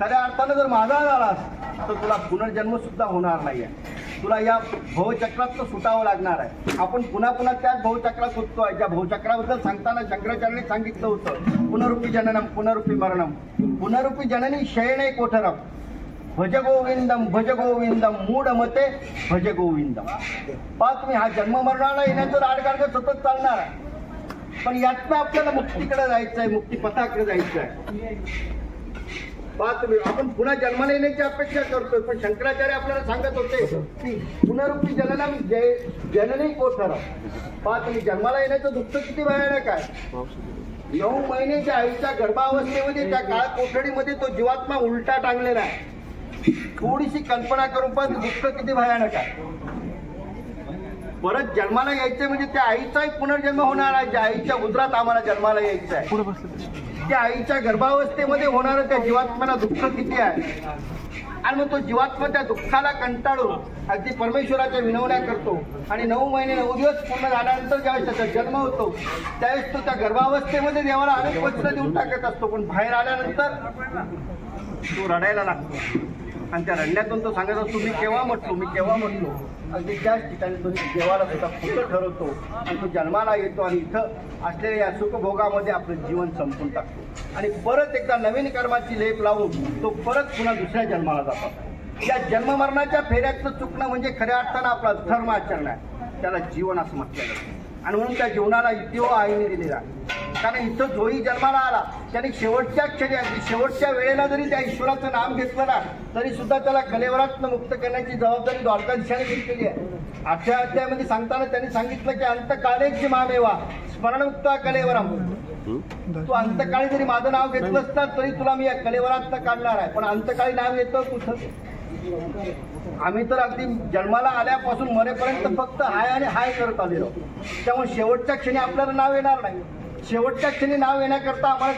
खऱ्या अर्थानं जर माझा झालास तर तुला पुनर्जन्म सुद्धा होणार नाही आहे. तुला या भवचक्रात सुटावं लागणार आहे. आपण पुन्हा पुन्हा त्याच भवचक्रात सुटतोय. ज्या भवचक्राबद्दल सांगताना शंकराचार्यांनी सांगितलं होतं पुनरुपी जननम पुनरुपी मरणम पुनरुपी जननी शयने कोठरम भज गोविंदम मूढ मते भज गोविंदम. पहा तुम्ही, हा जन्म मरणाला येण्याचं राडगाडग सतत चालणार आहे. पण यातनं आपल्याला मुक्तीकडे जायचं आहे, मुक्तीपथाकडे जायचं आहे. पहा तुम्ही, आपण पुन्हा जन्माला येण्याची अपेक्षा करतोय, पण शंकराचार्य आपल्याला सांगत होते की पुनरुपी जननम जननी कोठरम. पहा तुम्ही, जन्माला येण्याचं दुःख किती भयानक आहे. 9 महिन्याच्या आईच्या गर्भावस्थेमध्ये त्या काळ कोठडीमध्ये तो जीवात्मा उलटा टांगलेला आहे. थोडीशी कल्पना करून पण दुःख किती भयानक आहे. परत जन्माला यायचं म्हणजे त्या आईचाही पुनर्जन्म होणार आहे. ज्या आईच्या उदरात आम्हाला जन्माला यायचं आहे त्या आईच्या गर्भावस्थेमध्ये होणारं त्या जीवात्म्याला दुःख किती आहे. आणि मग तो जीवात्मा त्या दुःखाला कंटाळून अगदी परमेश्वराच्या विनवण्या करतो. आणि 9 महिने 9 दिवस पूर्ण झाल्यानंतर ज्यावेळेस त्याचा जन्म होतो त्यावेळेस तो त्या गर्भावस्थेमध्ये देवाला अनेक वचनं देऊन टाकत असतो. पण बाहेर आल्यानंतर तो रडायला लागतो. आणि त्या रडण्यातून तो सांगत असतो मी केव्हा म्हटलो. अगदी त्याच ठिकाणी तो देवाला सुद्धा खोटं ठरवतो आणि तो जन्माला येतो आणि इथं असलेल्या या सुखभोगामध्ये आपलं जीवन संपून टाकतो. आणि परत एकदा नवीन कर्माची लेप लावून तो परत पुन्हा दुसऱ्या जन्माला जातो. या जन्ममरणाच्या फेऱ्यातलं चुकणं म्हणजे खऱ्या अर्थानं आपला धर्म आचरण आहे. त्याला जीवन असं म्हटलं जातं. आणि म्हणून त्या जीवनाला इतिहो आईने दिलेला. कारण इथं जोही जन्माला आला त्याने शेवटच्या क्षणी अगदी शेवटच्या वेळेला जरी त्या ईश्वराचं नाम घेतलं ना तरी सुद्धा त्याला कलेवरातनं मुक्त करण्याची जबाबदारी द्वारकाधीशाने घेतलेली आहे. 8व्या अध्यायामध्ये सांगताना त्यांनी सांगितलं की अंतकाळेच जे मामेवा स्मरणमुक्त कलेवरम. तू अंतकाळी जरी माझं नाव घेतलं असतं तरी तुला मी या कलेवरातनं काढणार आहे. पण अंतकाळी नाव येतं कुठं? आम्ही तर अगदी जन्माला आल्यापासून मरेपर्यंत फक्त हाय आणि हाय करत आलेलो. त्यामुळे शेवटच्या क्षणी आपल्याला नाव येणार नाही. शेवटच्या क्षणी नाव येण्याकरता आम्हाला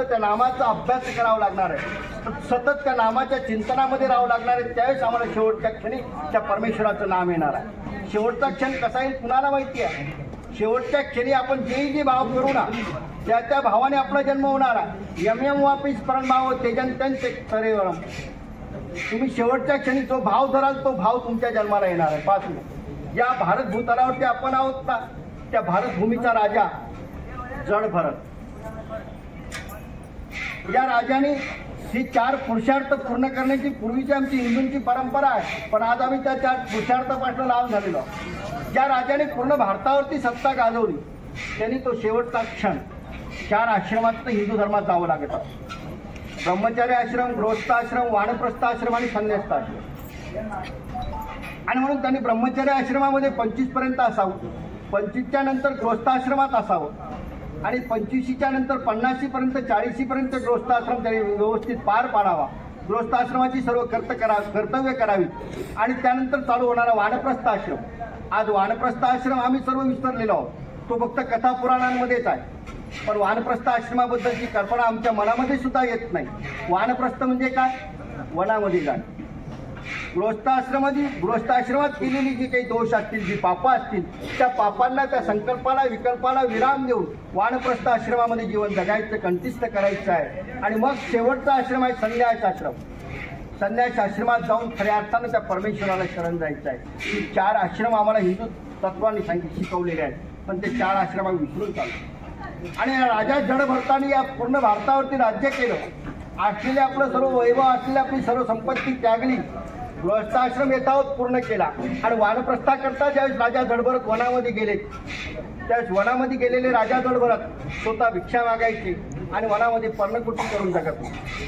त्या नामाचा अभ्यास करावा लागणार आहे. सतत त्या नामाच्या चिंतनामध्ये राहावं लागणार आहे. त्यावेळेस आम्हाला शेवटच्या क्षणी त्या परमेश्वराचं नाम येणार आहे. शेवटचा क्षण कसा येईल कुणाला माहिती आहे. शेवटच्या क्षणी आपण जे भाव करू ना त्या भावाने आपला जन्म होणार आहे. यम यम वापिस स्मरण भाव तेजंतन तरेवरम. तुम्ही शेवटच्या क्षणी जो भाव धराल तो भाव तुमच्या जन्माला येणार आहे. पाच या भारत भूतलावरती आपण आहोत ना, त्या भारतभूमीचा राजा जड भरत, या राजाने ही 4 पुरुषार्थ पूर्ण करण्याची पूर्वीची आमची हिंदूंची परंपरा आहे, पण आज आम्ही त्या 4 पुरुषार्थापासून लावून झालेलो आहोत. ज्या राजाने पूर्ण भारतावरती सत्ता गाजवली त्यांनी तो शेवटचा क्षण 4 आश्रमात हिंदू धर्मात जावं लागत आहे. ब्रह्मचर्य आश्रम, गृहस्थाश्रम, वानप्रस्थ आश्रम आणि संन्यास्त आश्रम. आणि म्हणून त्यांनी ब्रह्मचर्य आश्रमामध्ये 25 पर्यंत असावं, 25च्या नंतर गृहस्थाश्रमात असावं आणि 25च्या नंतर 50 पर्यंत 40 पर्यंत गृहस्थाश्रम त्यांनी व्यवस्थित पार पाडावा. गृहस्थाश्रमाची सर्व कर्तव्य करावी आणि त्यानंतर चालू होणारा वानप्रस्थ आश्रम. आज वानप्रस्थ आश्रम आम्ही सर्व विसरलेलो आहोत, तो फक्त कथा पुराणांमध्येच आहे. पण वानप्रस्थ आश्रमाबद्दलची कल्पना आमच्या मनामध्ये सुद्धा येत नाही. वानप्रस्थ म्हणजे काय? वनामध्ये जाणे. गृहस्थाश्रमात केलेली जी काही दोष असतील, जी पापं असतील, त्या पापांना, त्या संकल्पाला, विकल्पाला विराम देऊन वानप्रस्थ आश्रमामध्ये जीवन जगायचं, कंठिस्थ करायचं आहे. आणि मग शेवटचा आश्रम आहे संन्यास आश्रम. संन्यास आश्रमात जाऊन खऱ्या अर्थानं त्या परमेश्वराला शरण जायचं आहे. ही 4 आश्रम आम्हाला हिंदू तत्वांनी शिकवलेले आहेत, पण ते 4 आश्रम आम्ही विसरून चालतो. आणि राजा जड भरताना या पूर्ण भारतावरती राज्य केलं. असलेले आपलं सर्व वैभव, असलेली आपली सर्व संपत्ती त्यागली, गृहस्थाश्रम यथावत पूर्ण केला. आणि वानप्रस्थाकरता ज्यावेळेस राजा जडभरत वनामध्ये गेले, त्यावेळेस वनामध्ये गेलेले राजा जडभरत स्वतः भिक्षा मागायचे आणि वनामध्ये पर्णकुटी करून जगत होते.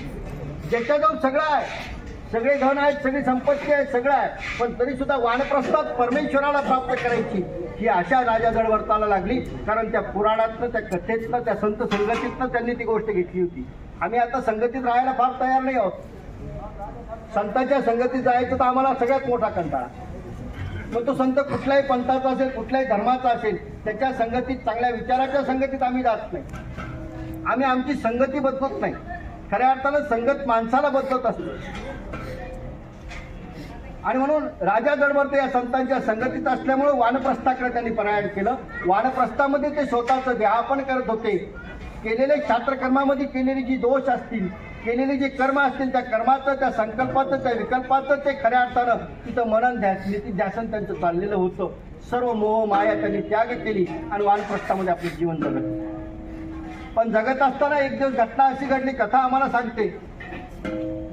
ज्याच्याजवळ सगळं आहे, सगळे धन आहेत, सगळी संपत्ती आहे, सगळं आहे, पण तरी सुद्धा वानप्रस्थात परमेश्वराला प्राप्त करायची ही आशा राजा जडभरताला लागली. कारण त्या पुराणातनं, त्या कथेतनं, त्या संत संगतीतनं त्यांनी ती गोष्ट घेतली होती. आम्ही आता संगतीत राहायला फार तयार नाही आहोत. संतांच्या संगतीत जायचं तर आम्हाला सगळ्यात मोठा कंटाळा. मग तो संत कुठल्याही पंथाचा असेल, कुठल्याही धर्माचा असेल, त्याच्या संगतीत, चांगल्या विचाराच्या संगतीत आम्ही जात नाही. आम्ही आमची संगती बदलत नाही. खऱ्या अर्थानं संगत माणसाला बदलत असते. आणि म्हणून राजा जडभरत या संतांच्या संगतीत असल्यामुळे वानप्रस्थाकडे त्यांनी पलायन केलं. वानप्रस्थामध्ये ते स्वतःचं देहापन करत होते. केलेले क्षात्रकर्मामध्ये केलेले जी दोष असतील, केलेले जे कर्म असतील, त्या कर्माचं, त्या संकल्पाचं, त्या विकल्पाचं ते खऱ्या अर्थानं तिथं मनन ध्यासन त्यांचं चाललेलं होतं. सर्व मोह माया त्यांनी त्याग केली आणि वानप्रस्थामध्ये आपलं जीवन जगत. पण जगत असताना एक दिवस घटना अशी घडली, कथा आम्हाला सांगते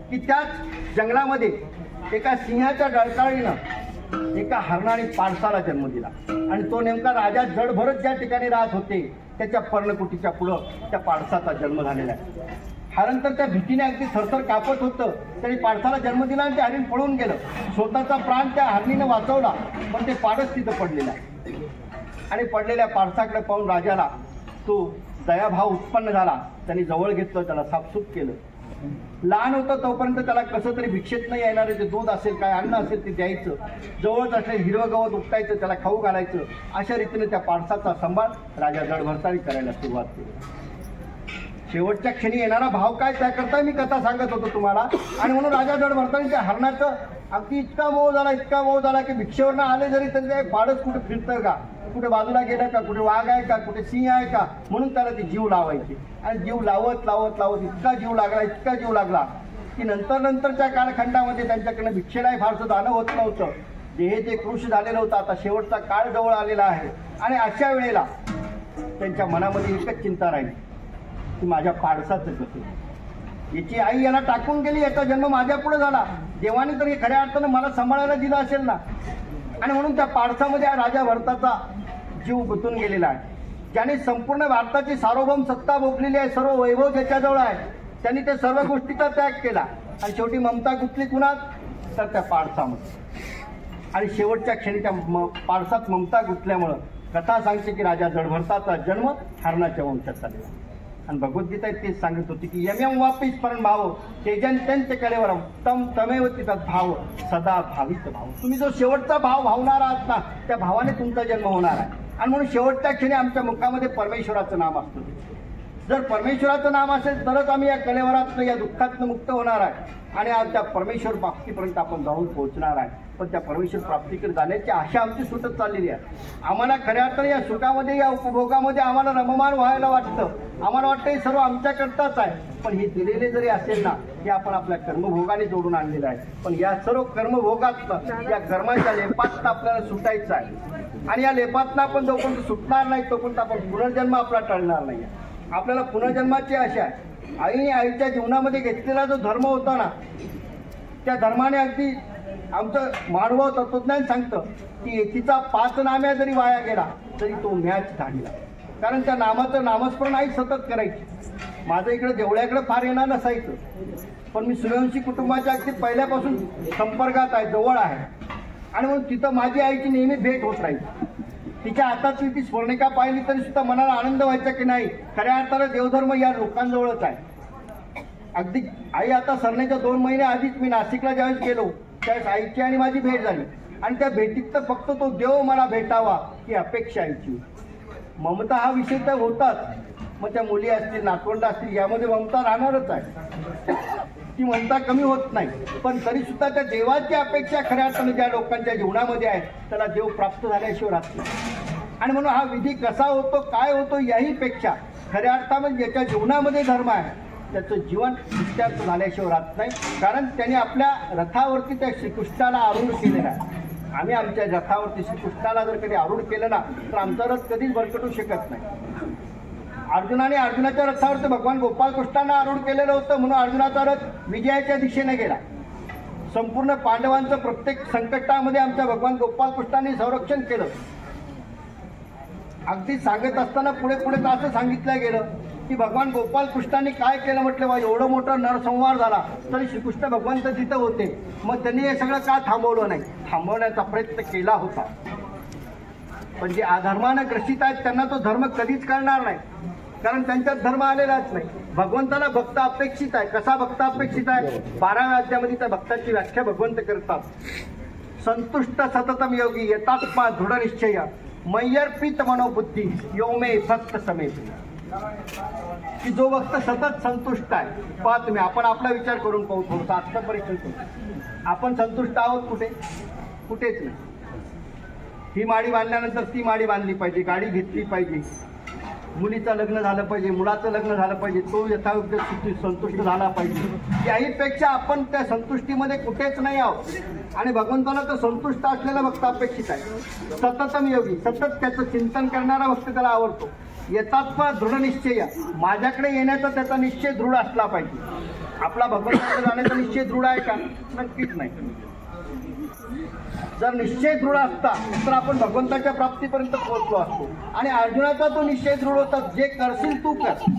की त्याच जंगलामध्ये एका सिंहाच्या डळकाळीनं एका हरणाने पाडसाला जन्म दिला. आणि तो नेमका राजा जडभरत ज्या ठिकाणी राहत होते त्याच्या पर्णकुटीच्या पुढं त्या पाडसाचा जन्म झालेला आहे. हरण तर त्या भीतीने अगदी थरथर कापत होतं. त्यांनी पाडसाला जन्म दिला आणि ते हरिण पळून गेलं. स्वतःचा प्राण त्या हरणीनं वाचवला, पण ते पाडस तिथं पडलेला आहे. आणि पडलेल्या पाडसाकडे पाहून राजाला तो दयाभाव उत्पन्न झाला. त्यांनी जवळ घेतलं, त्याला साफसूफ केलं. लहान होतं तोपर्यंत त्याला कसं तरी भिक्षेत नाही येणारे जे दूध असेल, काय अन्न असेल ते द्यायचं. जवळच असलेलं हिरवं गवत उपटायचं, त्याला खाऊ घालायचं. अशा रीतीने त्या पाडसाचा सांभाळ राजा जडभरताने करायला सुरुवात केली. शेवटच्या क्षणी येणारा भाव काय त्याकरता मी कथा सांगत होतो तुम्हाला. आणि म्हणून राजा जडभरताने त्या हरणाचं अगदी इतका मोह झाला की भिक्षेवरनं आले जरी तरी पाडच कुठे फिरतं का, कुठे बाजूला गेलं का, कुठे वाघ आहे का, कुठे सिंह आहे का, म्हणून त्याला ते जीव लावायचे. आणि जीव लावत लावत लावत इतका जीव लागला की नंतरच्या कालखंडामध्ये त्यांच्याकडनं भिक्षेलाही फारसं जाणं होत नव्हतं. देह ते कृश झालेलं होतं. आता शेवटचा काळ जवळ आलेला आहे. आणि अशा वेळेला त्यांच्या मनामध्ये एकच चिंता राहिली की माझ्या पाडसाचं कसं. याची आई याला टाकून गेली, याचा जन्म माझ्या पुढे झाला, देवाने तरी खऱ्या अर्थानं मला सांभाळायला दिलं असेल ना. आणि म्हणून त्या पाडसामध्ये राजा भरताचा जीव गुंतून गेलेला आहे. ज्याने संपूर्ण भारताची सार्वभौम सत्ता भोगलेली आहे, सर्व वैभव ज्याच्याजवळ आहे, त्यांनी त्या सर्व गोष्टीचा त्याग केला. आणि शेवटी ममता गुंतली कुणात, तर त्या पाडसामध्ये. आणि शेवटच्या क्षणी त्या पाडसात ममता गुंतल्यामुळं कथा सांगते की राजा जडभरताचा जन्म हरणाच्या वंशात झालेला. आणि भगवद्गीता तेच सांगत होती की यम्यम वापी स्मरण भाव तेजंत्यंत कलेवरम तम तमेव तिथं भाव सदा भावित भाव. तुम्ही जो शेवटचा भाव भावणार आहात ना, त्या भावाने तुमचा जन्म होणार आहे. आणि म्हणून शेवटच्या क्षणी आमच्या मुखामध्ये परमेश्वराचं नाम असतं. जर परमेश्वराचं नाम असेल तरच आम्ही या कलेवरातनं या दुःखातनं मुक्त होणार आहे आणि आज त्या परमेश्वर प्राप्तीपर्यंत आपण जाऊन पोहोचणार आहे. पण त्या परमेश्वर प्राप्तीकडे जाण्याची आशा आमची सुटत चाललेली आहे. आम्हाला खऱ्या अर्थाने या सुखामध्ये या उपभोगामध्ये आम्हाला रममान व्हायला वाटतं. आम्हाला वाटतं हे सर्व आमच्याकरताच आहे. पण हे दिलेले जरी असेल ना हे आपण आपल्या कर्मभोगाने जोडून आणलेलं आहे. पण या सर्व कर्मभोगातनं या कर्माच्या लेपातनं आपल्याला सुटायचं आहे. आणि या लेपातनं आपण जोपर्यंत सुटणार नाही तोपर्यंत आपण पुनर्जन्म आपला टळणार नाही. आपल्याला पुनर्जन्माची आशा आहे. आईने आईच्या जीवनामध्ये घेतलेला जो धर्म होता ना त्या धर्माने अगदी आमचं मानव तत्वज्ञान सांगतं की एकीचा 5 नाम्या जरी वाया गेला तरी तो मॅच झाला. कारण त्या नामाचं नामस्मरण आई सतत करायची. माझं इकडे देवळ्याकडे फार येणार नसायचं. पण मी सूर्यवंशी कुटुंबाच्या अगदी पहिल्यापासून संपर्कात आहे, जवळ आहे. आणि म्हणून तिथं माझी आईची नेहमी भेट होत राहील. तिच्या हातातली ती स्वर्णिका पाहिली तरी सुद्धा मनाला आनंद व्हायचा की नाही खऱ्या अर्थानं देवधर्म या लोकांजवळच आहे. अगदी आई आता सरण्याच्या 2 महिने आधीच मी नाशिकला ज्यावेळेस गेलो त्यावेळेस आईची आणि माझी भेट झाली. आणि त्या भेटीत तर फक्त तो देव मला भेटावा ही अपेक्षा आईची. ममता हा विषय तर होताच. मग त्या मुली असतील नातवंड असतील यामध्ये ममता राहणारच आहे. ती ममता कमी होत नाही. पण तरी सुद्धा त्या देवाची अपेक्षा खऱ्या अर्थाने ज्या लोकांच्या जीवनामध्ये आहे त्याला देव प्राप्त झाल्याशिवाय राहत नाही. आणि म्हणून हा विधी कसा होतो काय होतो याही पेक्षा खऱ्या अर्थामध्ये ज्याच्या जीवनामध्ये धर्म आहे त्याचं जीवन नित्यार्थ झाल्याशिवाय राहत नाही. कारण त्याने आपल्या रथावरती त्या श्रीकृष्णाला आरूढ केलेला आहे. आम्ही आमच्या रथावरती श्रीकृष्णाला जर कधी आरूढ केलं ना तर आमचा रथ कधीच भरकटू शकत नाही. अर्जुनाने अर्जुनाच्या रथावरती भगवान गोपाल कृष्णांना आरूढ केलेलं होतं म्हणून अर्जुनाचा रथ विजयाच्या दिशेने गेला. संपूर्ण पांडवांचं प्रत्येक संकटामध्ये आमच्या भगवान गोपाल कृष्णांनी संरक्षण केलं. अगदी सांगत असताना पुढे पुढे असं सांगितलं गेलं की भगवान गोपाल कृष्णांनी काय केलं म्हटलं बा एवढं मोठं नरसंहार झाला तरी श्रीकृष्ण भगवंत तिथं होते. मग त्यांनी हे सगळं का थांबवलं नाही. थांबवण्याचा प्रयत्न केला होता. पण जे अधर्मानं ग्रसित आहेत त्यांना तो धर्म कधीच कळणार नाही. कारण त्यांच्यात धर्म आलेलाच नाही. भगवंताला भक्त अपेक्षित आहे. कसा भक्त अपेक्षित आहे 12व्या अध्यायामध्ये त्या भक्ताची व्याख्या भगवंत करतात. संतुष्ट सततम योगी यतात्मा दृढ निश्चय मय्यर्पित मनोबुद्धी यो मे भक्त समेत. की जो भक्त सतत संतुष्ट आहे. पहा तुम्ही आपण आपला विचार करून पाहू थोडंसं आत्मपरीक्षण. आपण संतुष्ट आहोत कुठेच नाही. ही माडी बांधल्यानंतर ती माडी बांधली पाहिजे, गाडी घेतली पाहिजे, मुलीचं लग्न झालं पाहिजे, मुलाचं लग्न झालं पाहिजे, तो यथायोग्य संतुष्ट झाला पाहिजे. याहीपेक्षा आपण त्या संतुष्टीमध्ये कुठेच नाही आहोत. आणि भगवंताला तर संतुष्ट असलेला भक्त अपेक्षित आहे. सततम योगी सतत त्याचं चिंतन करणारा भक्त त्याला आवडतो. यथात्मा दृढ निश्चय माझ्याकडे येण्याचा त्याचा निश्चय दृढ असला पाहिजे. आपला भगवंताकडे जाण्याचा निश्चय दृढ आहे का? नक्कीच नाही. जर निश्चय दृढ असता तर आपण भगवंताच्या प्राप्तीपर्यंत पोहोचलो असतो. आणि अर्जुनाचा तो निश्चय दृढ होता जे करशील तू कर.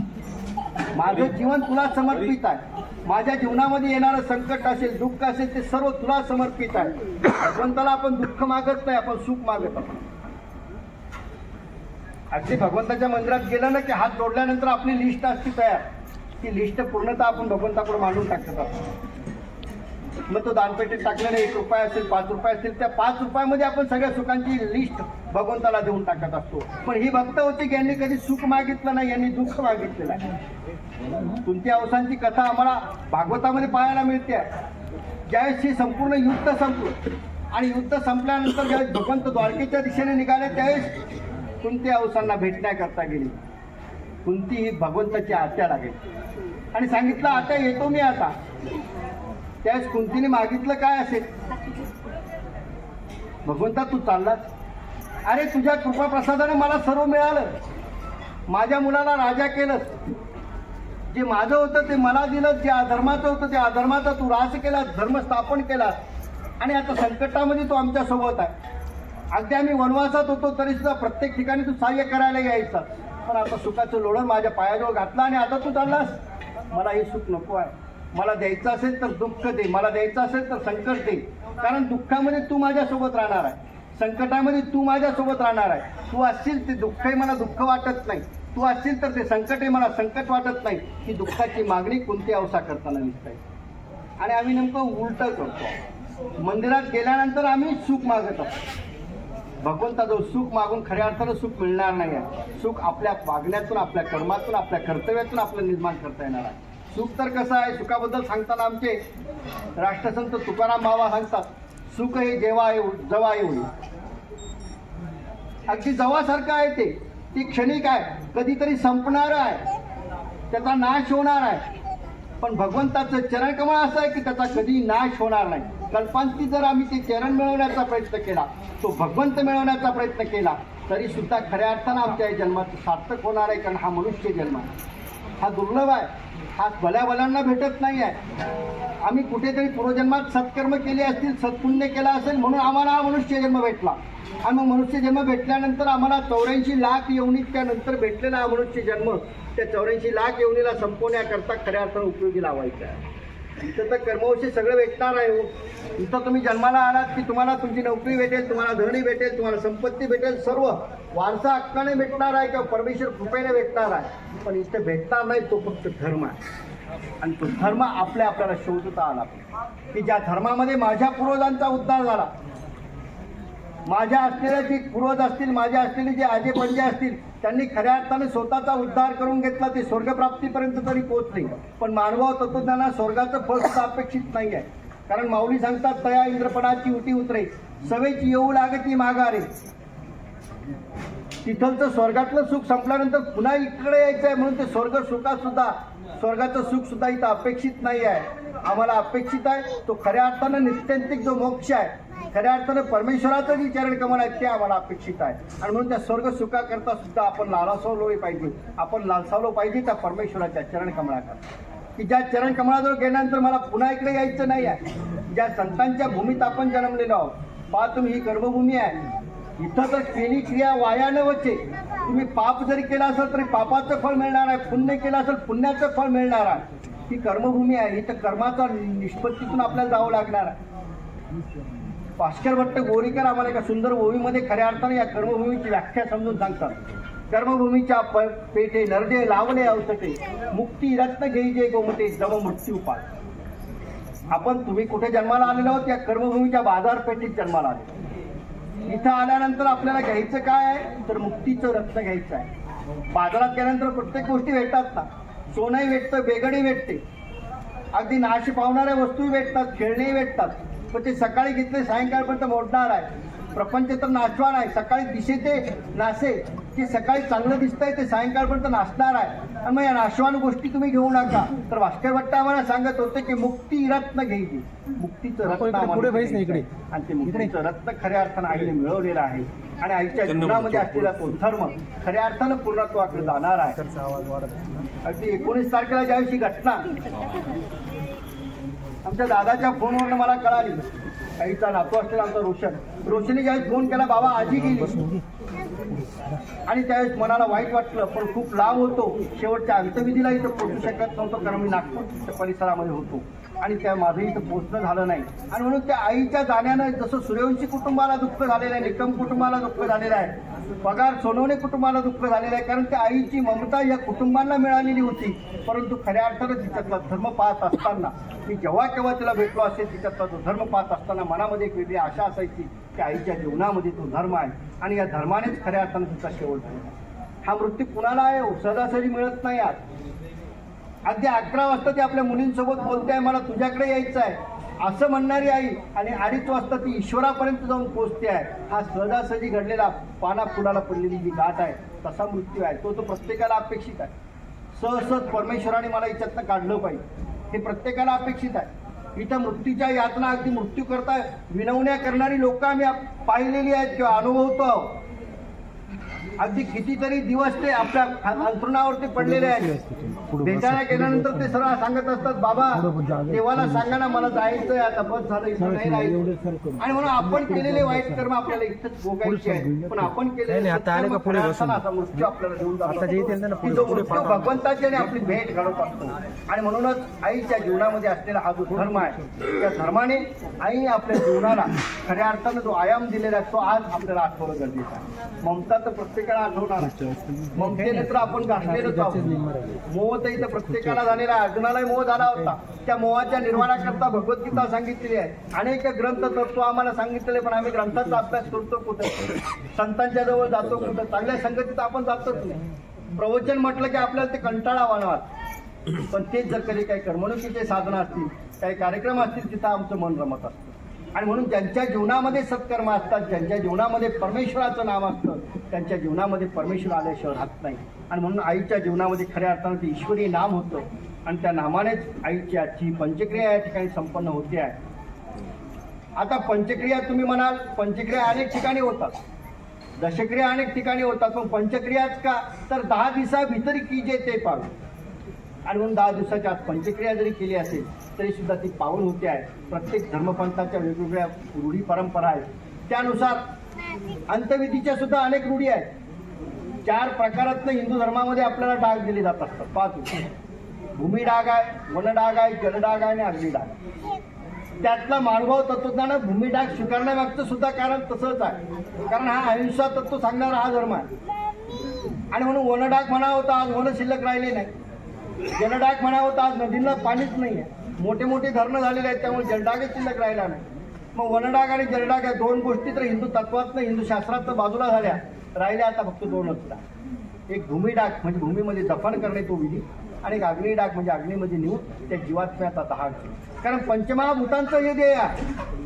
माझं जीवन तुला समर्पित आहे. माझ्या जीवनामध्ये येणारं संकट असेल दुःख असेल ते सर्व तुला समर्पित आहे. भगवंताला आपण दुःख मागत नाही आपण सुख मागत आहोत. अगदी भगवंताच्या मंदिरात गेलं ना की हात जोडल्यानंतर आपली लिस्ट असते तयार. ती लिस्ट पूर्णतः आपण भगवंताकडे मांडून टाकत आहोत. मग तो दानपेटीत टाकलेला 1 रुपया असेल 5 रुपये असतील त्या 5 रुपयामध्ये आपण सगळ्या सुखांची लिस्ट भगवंताला देऊन टाकत असतो. पण ही भक्त होती की यांनी कधी सुख मागितलं नाही, यांनी दुःख मागितलेलं आहे. कुंती अवसांची कथा आम्हाला भागवतामध्ये पाहायला मिळते. ज्यावेळेस ही संपूर्ण युद्ध संपलं आणि युद्ध संपल्यानंतर ज्यावेळेस भगवंत द्वारकेच्या दिशेने निघाले त्यावेळेस कुंती अवसांना भेटण्याकरता गेली. कुंती ही भगवंताची आत्या लागेल आणि सांगितलं आता येतो मी आता. त्यावेळेस कुंतीने मागितलं काय असेल? भगवंता तू चाललास. अरे तुझ्या कृपाप्रसादाने मला सर्व मिळालं. माझ्या मुलाला राजा केलंस. जे माझं होतं ते मला दिलं. जे अधर्माचं होतं ते अधर्माचा तू रास केलास, धर्म स्थापन केलास. आणि आता संकटामध्ये तू आमच्या सोबत आहे. अगदी आम्ही वनवासात होतो तरी सुद्धा प्रत्येक ठिकाणी तू सहाय्य करायला यायचा. पण आता सुखाचं लोढं माझ्या पायाजवळ घातलं आणि आता तू चाललास. मला हे सुख नको आहे. मला द्यायचं असेल तर दुःख दे, मला द्यायचं असेल तर संकट दे. कारण दुःखामध्ये तू माझ्यासोबत राहणार आहे, संकटामध्ये तू माझ्यासोबत राहणार आहे. तू असशील ते दुःखही मला दुःख वाटत नाही, तू असशील तर ते संकटही मला संकट वाटत नाही. ही दुःखाची मागणी कोणती अवसा करताना दिसते. आणि आम्ही नेमकं उलटं करतो. मंदिरात गेल्यानंतर आम्ही सुख मागत असतो. भगवंताजवळ सुख मागून खऱ्या अर्थानं सुख मिळणार नाही आहे. सुख आपल्या वागण्यातून, आपल्या कर्मातून, आपल्या कर्तव्यातून आपलं निर्माण करता येणार आहे. सुख तर कसं आहे, सुखाबद्दल सांगताना आमचे राष्ट्रसंत तुकाराम बाबा सांगतात, सुख हे जेव्हा जवा येऊ. अगदी जवासारखं आहे ते. ती क्षणिक आहे, कधीतरी संपणार आहे, त्याचा नाश होणार आहे. पण भगवंताचं चरणकमळ असं आहे की त्याचा कधी नाश होणार नाही. कल्पांती जर आम्ही ते चरण मिळवण्याचा प्रयत्न केला, तो भगवंत मिळवण्याचा प्रयत्न केला, तरी सुद्धा खऱ्या अर्थानं आमच्या या जन्माचं सार्थक होणार आहे. कारण हा मनुष्य जन्म आहे, हा दुर्लभ आहे, हा भल्याभल्यांना भेटत नाही आहे. आम्ही कुठेतरी पूर्वजन्मात सत्कर्म केले असतील, सत्पुण्य केला असेल म्हणून आम्हाला हा मनुष्य जन्म भेटला. आणि मग मनुष्य जन्म भेटल्यानंतर आम्हाला 84 लाख योनीच्या नंतर भेटलेला हा मनुष्य जन्म त्या 84 लाख योनीला संपवण्याकरता खऱ्या अर्थानं उपयोगी लावायचा आहे. इथं तर कर्मवशी सगळं भेटणार आहे हो. इथं तुम्ही जन्माला आलात की तुम्हाला तुमची नोकरी भेटेल, तुम्हाला धनी भेटेल, तुम्हाला संपत्ती भेटेल, सर्व वारसा हक्काने भेटणार आहे किंवा परमेश्वर कृपेने भेटणार आहे. पण इथं भेटणार नाही, तो फक्त धर्म आहे. आणि तो धर्म आपल्याला शोधता आला की ज्या धर्मामध्ये माझ्या पूर्वजांचा उद्धार झाला, माझ्या असलेल्या जे पूर्वज असतील, माझ्या असलेले जे आजे पंजे असतील, त्यांनी खऱ्या अर्थाने स्वतःचा उद्धार करून घेतला, ते स्वर्गप्राप्तीपर्यंत तरी पोहोचले. पण मानवा तत्वज्ञानात स्वर्गाचं फळ सुद्धा अपेक्षित नाही आहे. कारण माऊली सांगतात, तया इंद्रपणाची उटी उतरे, सवेची येऊ लागती माघारे. तिथलचं स्वर्गातलं सुख संपल्यानंतर पुन्हा इकडे यायचं आहे, म्हणून ते स्वर्गाचं सुख सुद्धा इथं अपेक्षित नाही आहे. आम्हाला अपेक्षित आहे तो खऱ्या अर्थानं नित्यंतिक जो मोक्ष आहे, खऱ्या अर्थानं परमेश्वराचं जे चरण कमळ आहे ते आम्हाला अपेक्षित आहे. आणि म्हणून त्या स्वर्ग सुखाकरता सुद्धा आपण लालसावलो पाहिजे, आपण लालसावलो पाहिजे त्या परमेश्वराच्या चरण कमळाकरता, की ज्या चरण कमळाजवळ गेल्यानंतर मला पुन्हा इकडे यायचं नाही आहे. ज्या संतांच्या भूमीत आपण जन्मलेलो आहोत, पहा तुम्ही ही कर्मभूमी आहे. इथं तर केली क्रिया वाया न वचे. तुम्ही पाप जरी केला असेल तरी पापाचं फळ मिळणार आहे, पुण्य केलं असेल पुण्याचं फळ मिळणार आहे. ही कर्मभूमी आहे, इथं कर्माचा निष्पत्तीतून आपल्याला जावं लागणार आहे. भास्कर भट्ट गोरीकर आम्हाला एका सुंदर ओवीमध्ये खऱ्या अर्थाने या कर्मभूमीची व्याख्या समजून सांगतात. कर्मभूमीच्या पेठे नरदे लावले अवसटे, मुक्ती रत्न घेईजे गोमटे जव मृत्यू पाय. तुम्ही कुठे जन्माला आलेलो आहोत, या कर्मभूमीच्या बाजारपेठेत जन्माला आले. इथं आल्यानंतर आपल्याला घ्यायचं काय आहे, तर मुक्तीचं रत्न घ्यायचं आहे. बाजारात गेल्यानंतर प्रत्येक गोष्टी भेटतात ना, सोनंही भेटतं, बेगडी भेटते, अगदी नाश पावणाऱ्या वस्तूही भेटतात, खेळणेही भेटतात. पण ते सकाळी घेतले सायंकाळपर्यंत मोडणार आहे. प्रपंच तर नाशवान आहे, सकाळी दिसे ते नासे, ते सकाळी चांगलं दिसतंय ते सायंकाळपर्यंत नाशणार आहे. आणि मग या नाशवान गोष्टी तुम्ही घेऊ नका. तर भास्कर भट्ट आम्हाला सांगत होते की मुक्ती रत्न घ्यायची, मुक्तीचं रत्न आणि ते मुक्तीचं रत्न खऱ्या अर्थानं आईने मिळवलेलं आहे. आणि आईच्या जीवनामध्ये असलेला तो धर्म खऱ्या अर्थानं पूर्णत्वाकडे जाणार आहे. अगदी 19 तारखेला ज्यावेळी घटना आमच्या दादाच्या फोनवरनं मला कळाली, आईचा नातू असलेला आमचा रोशनी ज्यावेळेस फोन केला, बाबा आजी गेली. आणि त्यावेळेस मनाला वाईट वाटलं, पण खूप लांब होतो, शेवटच्या अंत्यविधीला इथं पोहोचू शकत नव्हतो, कारण मी नागपूरच्या परिसरामध्ये होतो आणि त्या माझं इथं पोहोचणं झालं नाही. आणि म्हणून त्या आईच्या जाण्यानं जसं सूर्यवंशी कुटुंबाला दुःख झालेलं आहे, निकम कुटुंबाला दुःख झालेलं आहे, पगार सोनवणे कुटुंबाला दुःख झालेलं आहे. कारण त्या आईची ममता या कुटुंबांना मिळालेली होती. परंतु खऱ्या अर्थानं तिच्यातला धर्म पाहत असताना, मी जेव्हा केव्हा तिला भेटलो असेल, तिच्यातला तो धर्म पाहत असताना मनामध्ये एक वेगळी आशा असायची की आईच्या जीवनामध्ये तो धर्म आहे आणि या धर्मानेच खऱ्या अर्थानं तिचा शेवट झाला. हा मृत्यू कुणाला आहे, सहजासहजी मिळत नाही. आज अगदी 11 वाजता ती आपल्या मुलींसोबत बोलते आहे, मला तुझ्याकडे यायचं आहे असं म्हणणारी आई, आणि 2:30 वाजता ती ईश्वरापर्यंत जाऊन पोहोचते आहे. हा सहजासहजी घडलेला पाना फुलाला पडलेली जी गाठ आहे, तसा मृत्यू आहे. तो प्रत्येकाला अपेक्षित आहे. सहज परमेश्वराने मला याच्यातनं काढलं पाहिजे, हे प्रत्येकाला अपेक्षित आहे. इथं मृत्यूच्या यातना अगदी मृत्यू करता विनवण्या करणारी लोक आम्ही पाहिलेली आहेत किंवा अनुभवतो आहोत. अगदी कितीतरी दिवस ते आपल्या अंथरुणावरती पडलेले आहेत. भेटायला गेल्यानंतर ते सर्व सांगत असतात, बाबा देवाला सांगा ना मला जायचंय, आता बस झालं, इथं नाही राहायचं. आणि म्हणून आपण केलेले वाईट कर्म आपल्याला इथंच भोगायचे आहे. पण आपण केलेले असा मृत्यू आपल्याला देऊन जातो, जो मृत्यू भगवंताची आणि आपली भेट घडवत असतो. आणि म्हणूनच आईच्या जीवनामध्ये असलेला हा जो धर्म आहे, त्या धर्माने आई आपल्या जीवनाला खऱ्या अर्थानं जो आयाम दिलेला आहे, तो आज आपल्याला आठवणं गरजेचं आहे. ममता तर प्रत्येकाला आठवणार आहे. ममतेने तर आपण गाठलेलंच आहोत. मोह तर इथं प्रत्येकाला झालेला आहे. अर्जुनालाही मोह झाला होता. त्या मोहाच्या निर्माणाकरता भगवद्गीता सांगितलेली आहे. अनेक ग्रंथ तत्व आम्हाला सांगितलेले, पण आम्ही ग्रंथाचा अभ्यास करतो कुठे, संतांच्या जवळ जातो कुठं, चांगल्या संगतीत आपण जातोच नाही. प्रवचन म्हटलं की आपल्याला ते कंटाळा वाटतं. पण तेच जर कधी काही करमणुकीचे साधनं असतील, काही कार्यक्रम असतील, तिथं आमचं मन रमत असतं. आणि म्हणून ज्यांच्या जीवनामध्ये सत्कर्म असतात, ज्यांच्या जीवनामध्ये परमेश्वराचं नाम असतं, त्यांच्या जीवनामध्ये परमेश्वर आल्याशिवाय राहत नाही. आणि म्हणून आईच्या जीवनामध्ये खऱ्या अर्थानं ते ईश्वरी नाम होतं. आणि त्या नामानेच आईची आजची पंचक्रिया या ठिकाणी संपन्न होते आहे. आता पंचक्रिया तुम्ही म्हणाल, पंचक्रिया अनेक ठिकाणी होतात, दशक्रिया अनेक ठिकाणी होतात, पण पंचक्रियाच का, तर 10 दिवसाभितरी की जे ते पाळू. आणि म्हणून 10 दिवसाच्या आत पंचक्रिया जरी केली असेल तरी सुद्धा ती पावन होते आहे. प्रत्येक धर्मपंथाच्या वेगवेगळ्या रूढी परंपरा आहेत. त्यानुसार अंतविधीच्या सुद्धा अनेक रूढी आहेत. 4 प्रकारातनं हिंदू धर्मामध्ये आपल्याला डाग दिले जात असतात. 5 भूमी डाग आहे, वन डाग आहे, जल डाग आहे आणि अग्नी डाग. त्यातला मानव तत्वज्ञानात भूमी डाग स्वीकारण्यामागचं सुद्धा कारण तसंच आहे. कारण हा अहिंसा तत्व सांगणारा हा धर्म आहे. आणि म्हणून वन डाग म्हणा होता, आज वन शिल्लक राहिले नाही. जलडाग म्हणा होता, आज नदीला पाणीच नाही आहे. मोठे मोठे धरणं झालेले आहेत, त्यामुळे जलडागच शिल्लक राहिला नाही. मग वनडाग आणि जलडाग या 2 गोष्टी तर हिंदू तत्वातनं, हिंदू शास्त्रातनं बाजूला झाल्या. राहिल्या आता फक्त 2च डाग. एक भूमी डाग म्हणजे भूमीमध्ये दफन करणे तो विधी, आणि एक अग्नी डाग म्हणजे अग्नीमध्ये नेऊन त्या जीवात्म्याचा दहाड. कारण पंचमहाभूतांचं हे ध्येय आहे.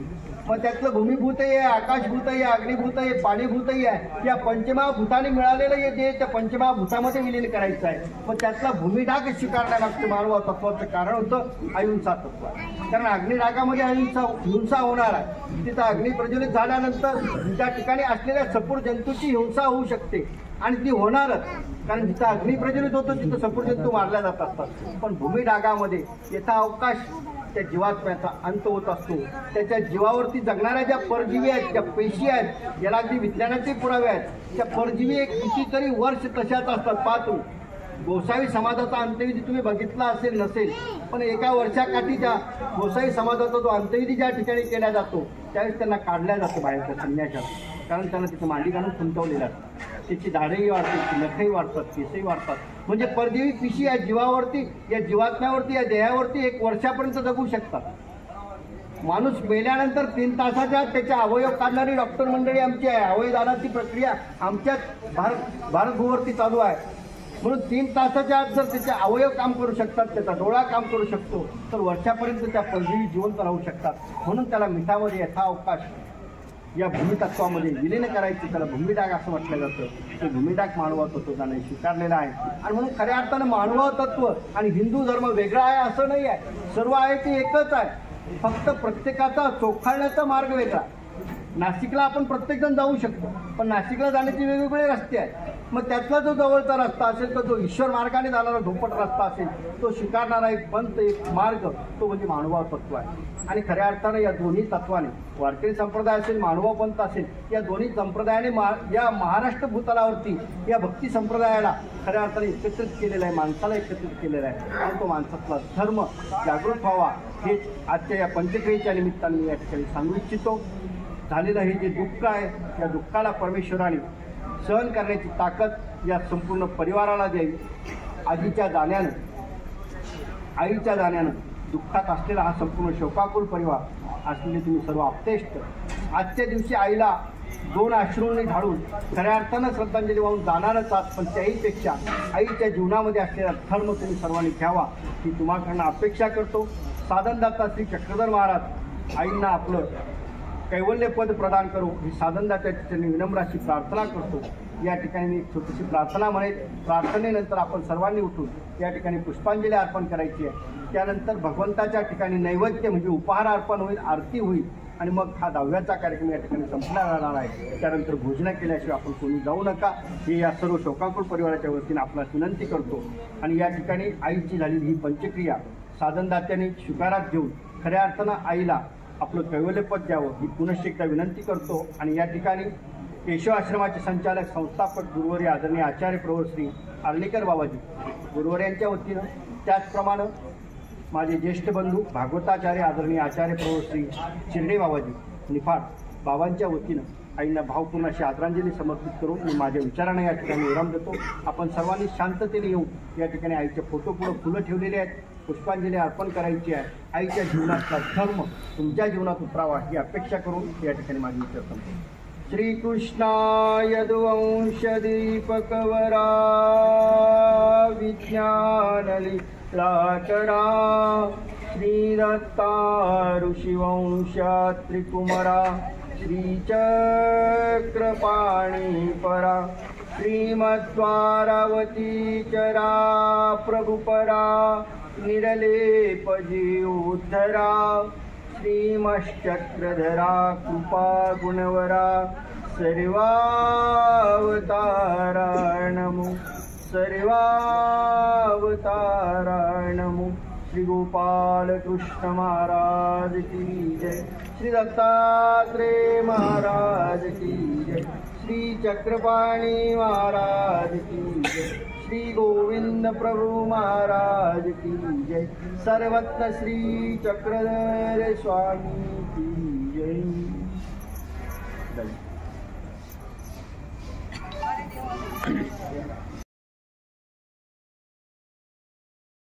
मग त्यातलं भूमिभूत आहे, आकाशभूत आहे, अग्निभूत आहे, पाणीभूतही आहे. या पंचमहाभूताने मिळालेलं हे ध्येय त्या पंचमहाभूतामध्ये विलीन करायचं आहे. मग त्यातला भूमिडाग स्वीकारण्यामागचं मानव तत्वाचं कारण होतं अहिंसा तत्व. कारण अग्निडागामध्ये हिंसा होणार आहे. तिथं अग्नी प्रज्वलित झाल्यानंतर त्या ठिकाणी असलेल्या सपूर जंतूची हिंसा होऊ शकते, आणि ती होणारच. कारण जिथं अग्नी प्रज्वलित होतं तिथं सपूर जंतू मारल्या जात असतात. पण भूमिडागामध्ये यथा अवकाश त्या जीवात्म्याचा अंत होत असतो. त्याच्या जीवावरती जगणाऱ्या ज्या परजीवी आहेत, ज्या पेशी आहेत, याला अगदी विज्ञानाचे पुरावे आहेत. त्या परजीवी एक कितीतरी वर्ष तशाच असतात. पाहतो गोसावी समाजाचा अंत्यविधी तुम्ही बघितला असेल नसेल, पण एका वर्षाकाठी त्या गोसावी समाजाचा जो अंत्यविधी ज्या ठिकाणी केला जातो त्यावेळेस त्यांना काढल्या जातं बाहेर त्या संन्याशात. कारण त्यांना तिथे मांडी घालून खुंटवलेलं असतं. त्याची दाढेही वाढतात, नखही वाढतात, केसही वाढतात. म्हणजे परजीवी पिशी या जीवावरती, या जीवात्म्यावरती, या देहावरती 1 वर्षापर्यंत जगू शकतात. माणूस मेल्यानंतर 3 तासाच्या आत त्याचे अवयव काढणारी डॉक्टर मंडळी आमची आहे. अवयवदानाची प्रक्रिया आमच्याच भारतभूवरती चालू आहे. म्हणून 3 तासाच्या आत जर त्याचे अवयव काम करू शकतात, त्याचा डोळा काम करू शकतो, तर वर्षापर्यंत त्या परजीवी जिवंत राहू शकतात. म्हणून त्याला मिठामध्ये यथाअवकाश या भूमितत्वामध्ये विलीन करायची, त्याला भूमिडाग असं म्हटलं जातं. ते भूमिडाग मानव तत्व त्याने स्वीकारलेला आहे. आणि म्हणून खऱ्या अर्थानं मानव तत्व आणि हिंदू धर्म वेगळा आहे असं नाही आहे. सर्व आहे ते एकच आहे. फक्त प्रत्येकाचा चोखाळण्याचा मार्ग वेगळा. नाशिकला आपण प्रत्येकजण जाऊ शकतो, पण नाशिकला जाण्याचे वेगवेगळे रस्ते आहेत. मग त्यातला जो जवळचा रस्ता असेल, तर जो ईश्वर मार्गाने जाणारा धोपट रस्ता असेल, तो स्वीकारणारा एक पंथ, एक मार्ग, तो म्हणजे मानव तत्व आहे. आणि खऱ्या अर्थानं या दोन्ही तत्वाने, वारकरी संप्रदाय असेल, मानव पंथ असेल, या दोन्ही संप्रदायाने या महाराष्ट्र भूतलावरती या भक्ती संप्रदायाला खऱ्या अर्थाने एकत्रित केलेलं आहे, माणसाला एकत्रित केलेलं आहे. आणि तो माणसातला धर्म जागृत व्हावा हेच आजच्या या पंचक्रियेच्या निमित्ताने मी या ठिकाणी सांगू इच्छितो. झालेलं हे जे दुःख आहे, या दुःखाला परमेश्वराने सहन करण्याची ताकद या संपूर्ण परिवाराला द्यावी. आजीच्या जाण्यानं, आईच्या जाण्यानं दुःखात असलेला हा संपूर्ण शोकाकुल परिवार असलेले तुम्ही सर्व आप्तेष्ट आजच्या दिवशी आईला 2 अश्रूंनी ढाळून खऱ्या अर्थानं श्रद्धांजली वाहून जाणारच आहात. पण त्याहीपेक्षा आईच्या जीवनामध्ये असलेला धर्म तुम्ही सर्वांनी घ्यावा ही तुम्हाकडनं अपेक्षा करतो. साधनदाता श्री चक्रधर महाराज आईंना आपलं कैवल्य पद प्रदान करू ही साधनदात्या ठिकाणी विनम्र अशी प्रार्थना करतो. या ठिकाणी मी छोटीशी प्रार्थना म्हणेल. प्रार्थनेनंतर आपण सर्वांनी उठून या ठिकाणी पुष्पांजली अर्पण करायची आहे. त्यानंतर भगवंताच्या ठिकाणी नैवेद्य म्हणजे उपहार अर्पण होईल, आरती होईल, आणि मग हा 10व्याचा कार्यक्रम या ठिकाणी संपला जाणार आहे. त्यानंतर भोजन केल्याशिवाय आपण कोणी जाऊ नका हे या सर्व शोकाकुल परिवाराच्या वतीने आपल्याला विनंती करतो. आणि या ठिकाणी आईची झालेली ही पंचक्रिया साधनदात्याने स्वीकारात घेऊन खऱ्या अर्थानं आईला आपलं कैवल्यपद द्यावं ही पुनश्च एकदा विनंती करतो. आणि या ठिकाणी केशव आश्रमाचे संचालक संस्थापक गुरुवर्य आदरणीय आचार्य प्रवर श्री अर्लीकर बाबाजी गुरुवर्यांच्या वतीनं, त्याचप्रमाणे माझे ज्येष्ठ बंधू भागवताचार्य आदरणीय आचार्य प्रवर श्री शिर्डे बाबाजी निफाड बाबांच्या वतीनं आईंना भावपूर्ण अशी आदरांजली समर्पित करून मी माझ्या विचारांना या ठिकाणी विराम देतो. आपण सर्वांनी शांततेने येऊन या ठिकाणी आईच्या फोटो पुढे फुलं ठेवलेली आहेत, पुष्पांजली अर्पण करायची आहे. आईच्या जीवनातला धर्म तुमच्या जीवनात उतरावा ही अपेक्षा करून या ठिकाणी माझी विचार संपतो. श्रीकृष्णाय यदुवंशदीपकवरा विज्ञानलीलाकरा श्रीदत्ता ऋषिवंशात्रिकुमरा श्रीचक्रपाणिपरा श्रीमद्वारावती चरा प्रभुपरा निरलेपजीवोद्धरा श्रीमश्चक्रधरा कृपा गुणवरा सर्वावतारणमु सर्वावतारणमु. श्री गोपाल कृष्ण महाराज की जय. श्री दत्तात्रेय महाराज की जय. श्री चक्रपाणी महाराज की जय. श्री गोविंद प्रभु महाराज की जय. सर्वत्र श्री चक्रधर स्वामी की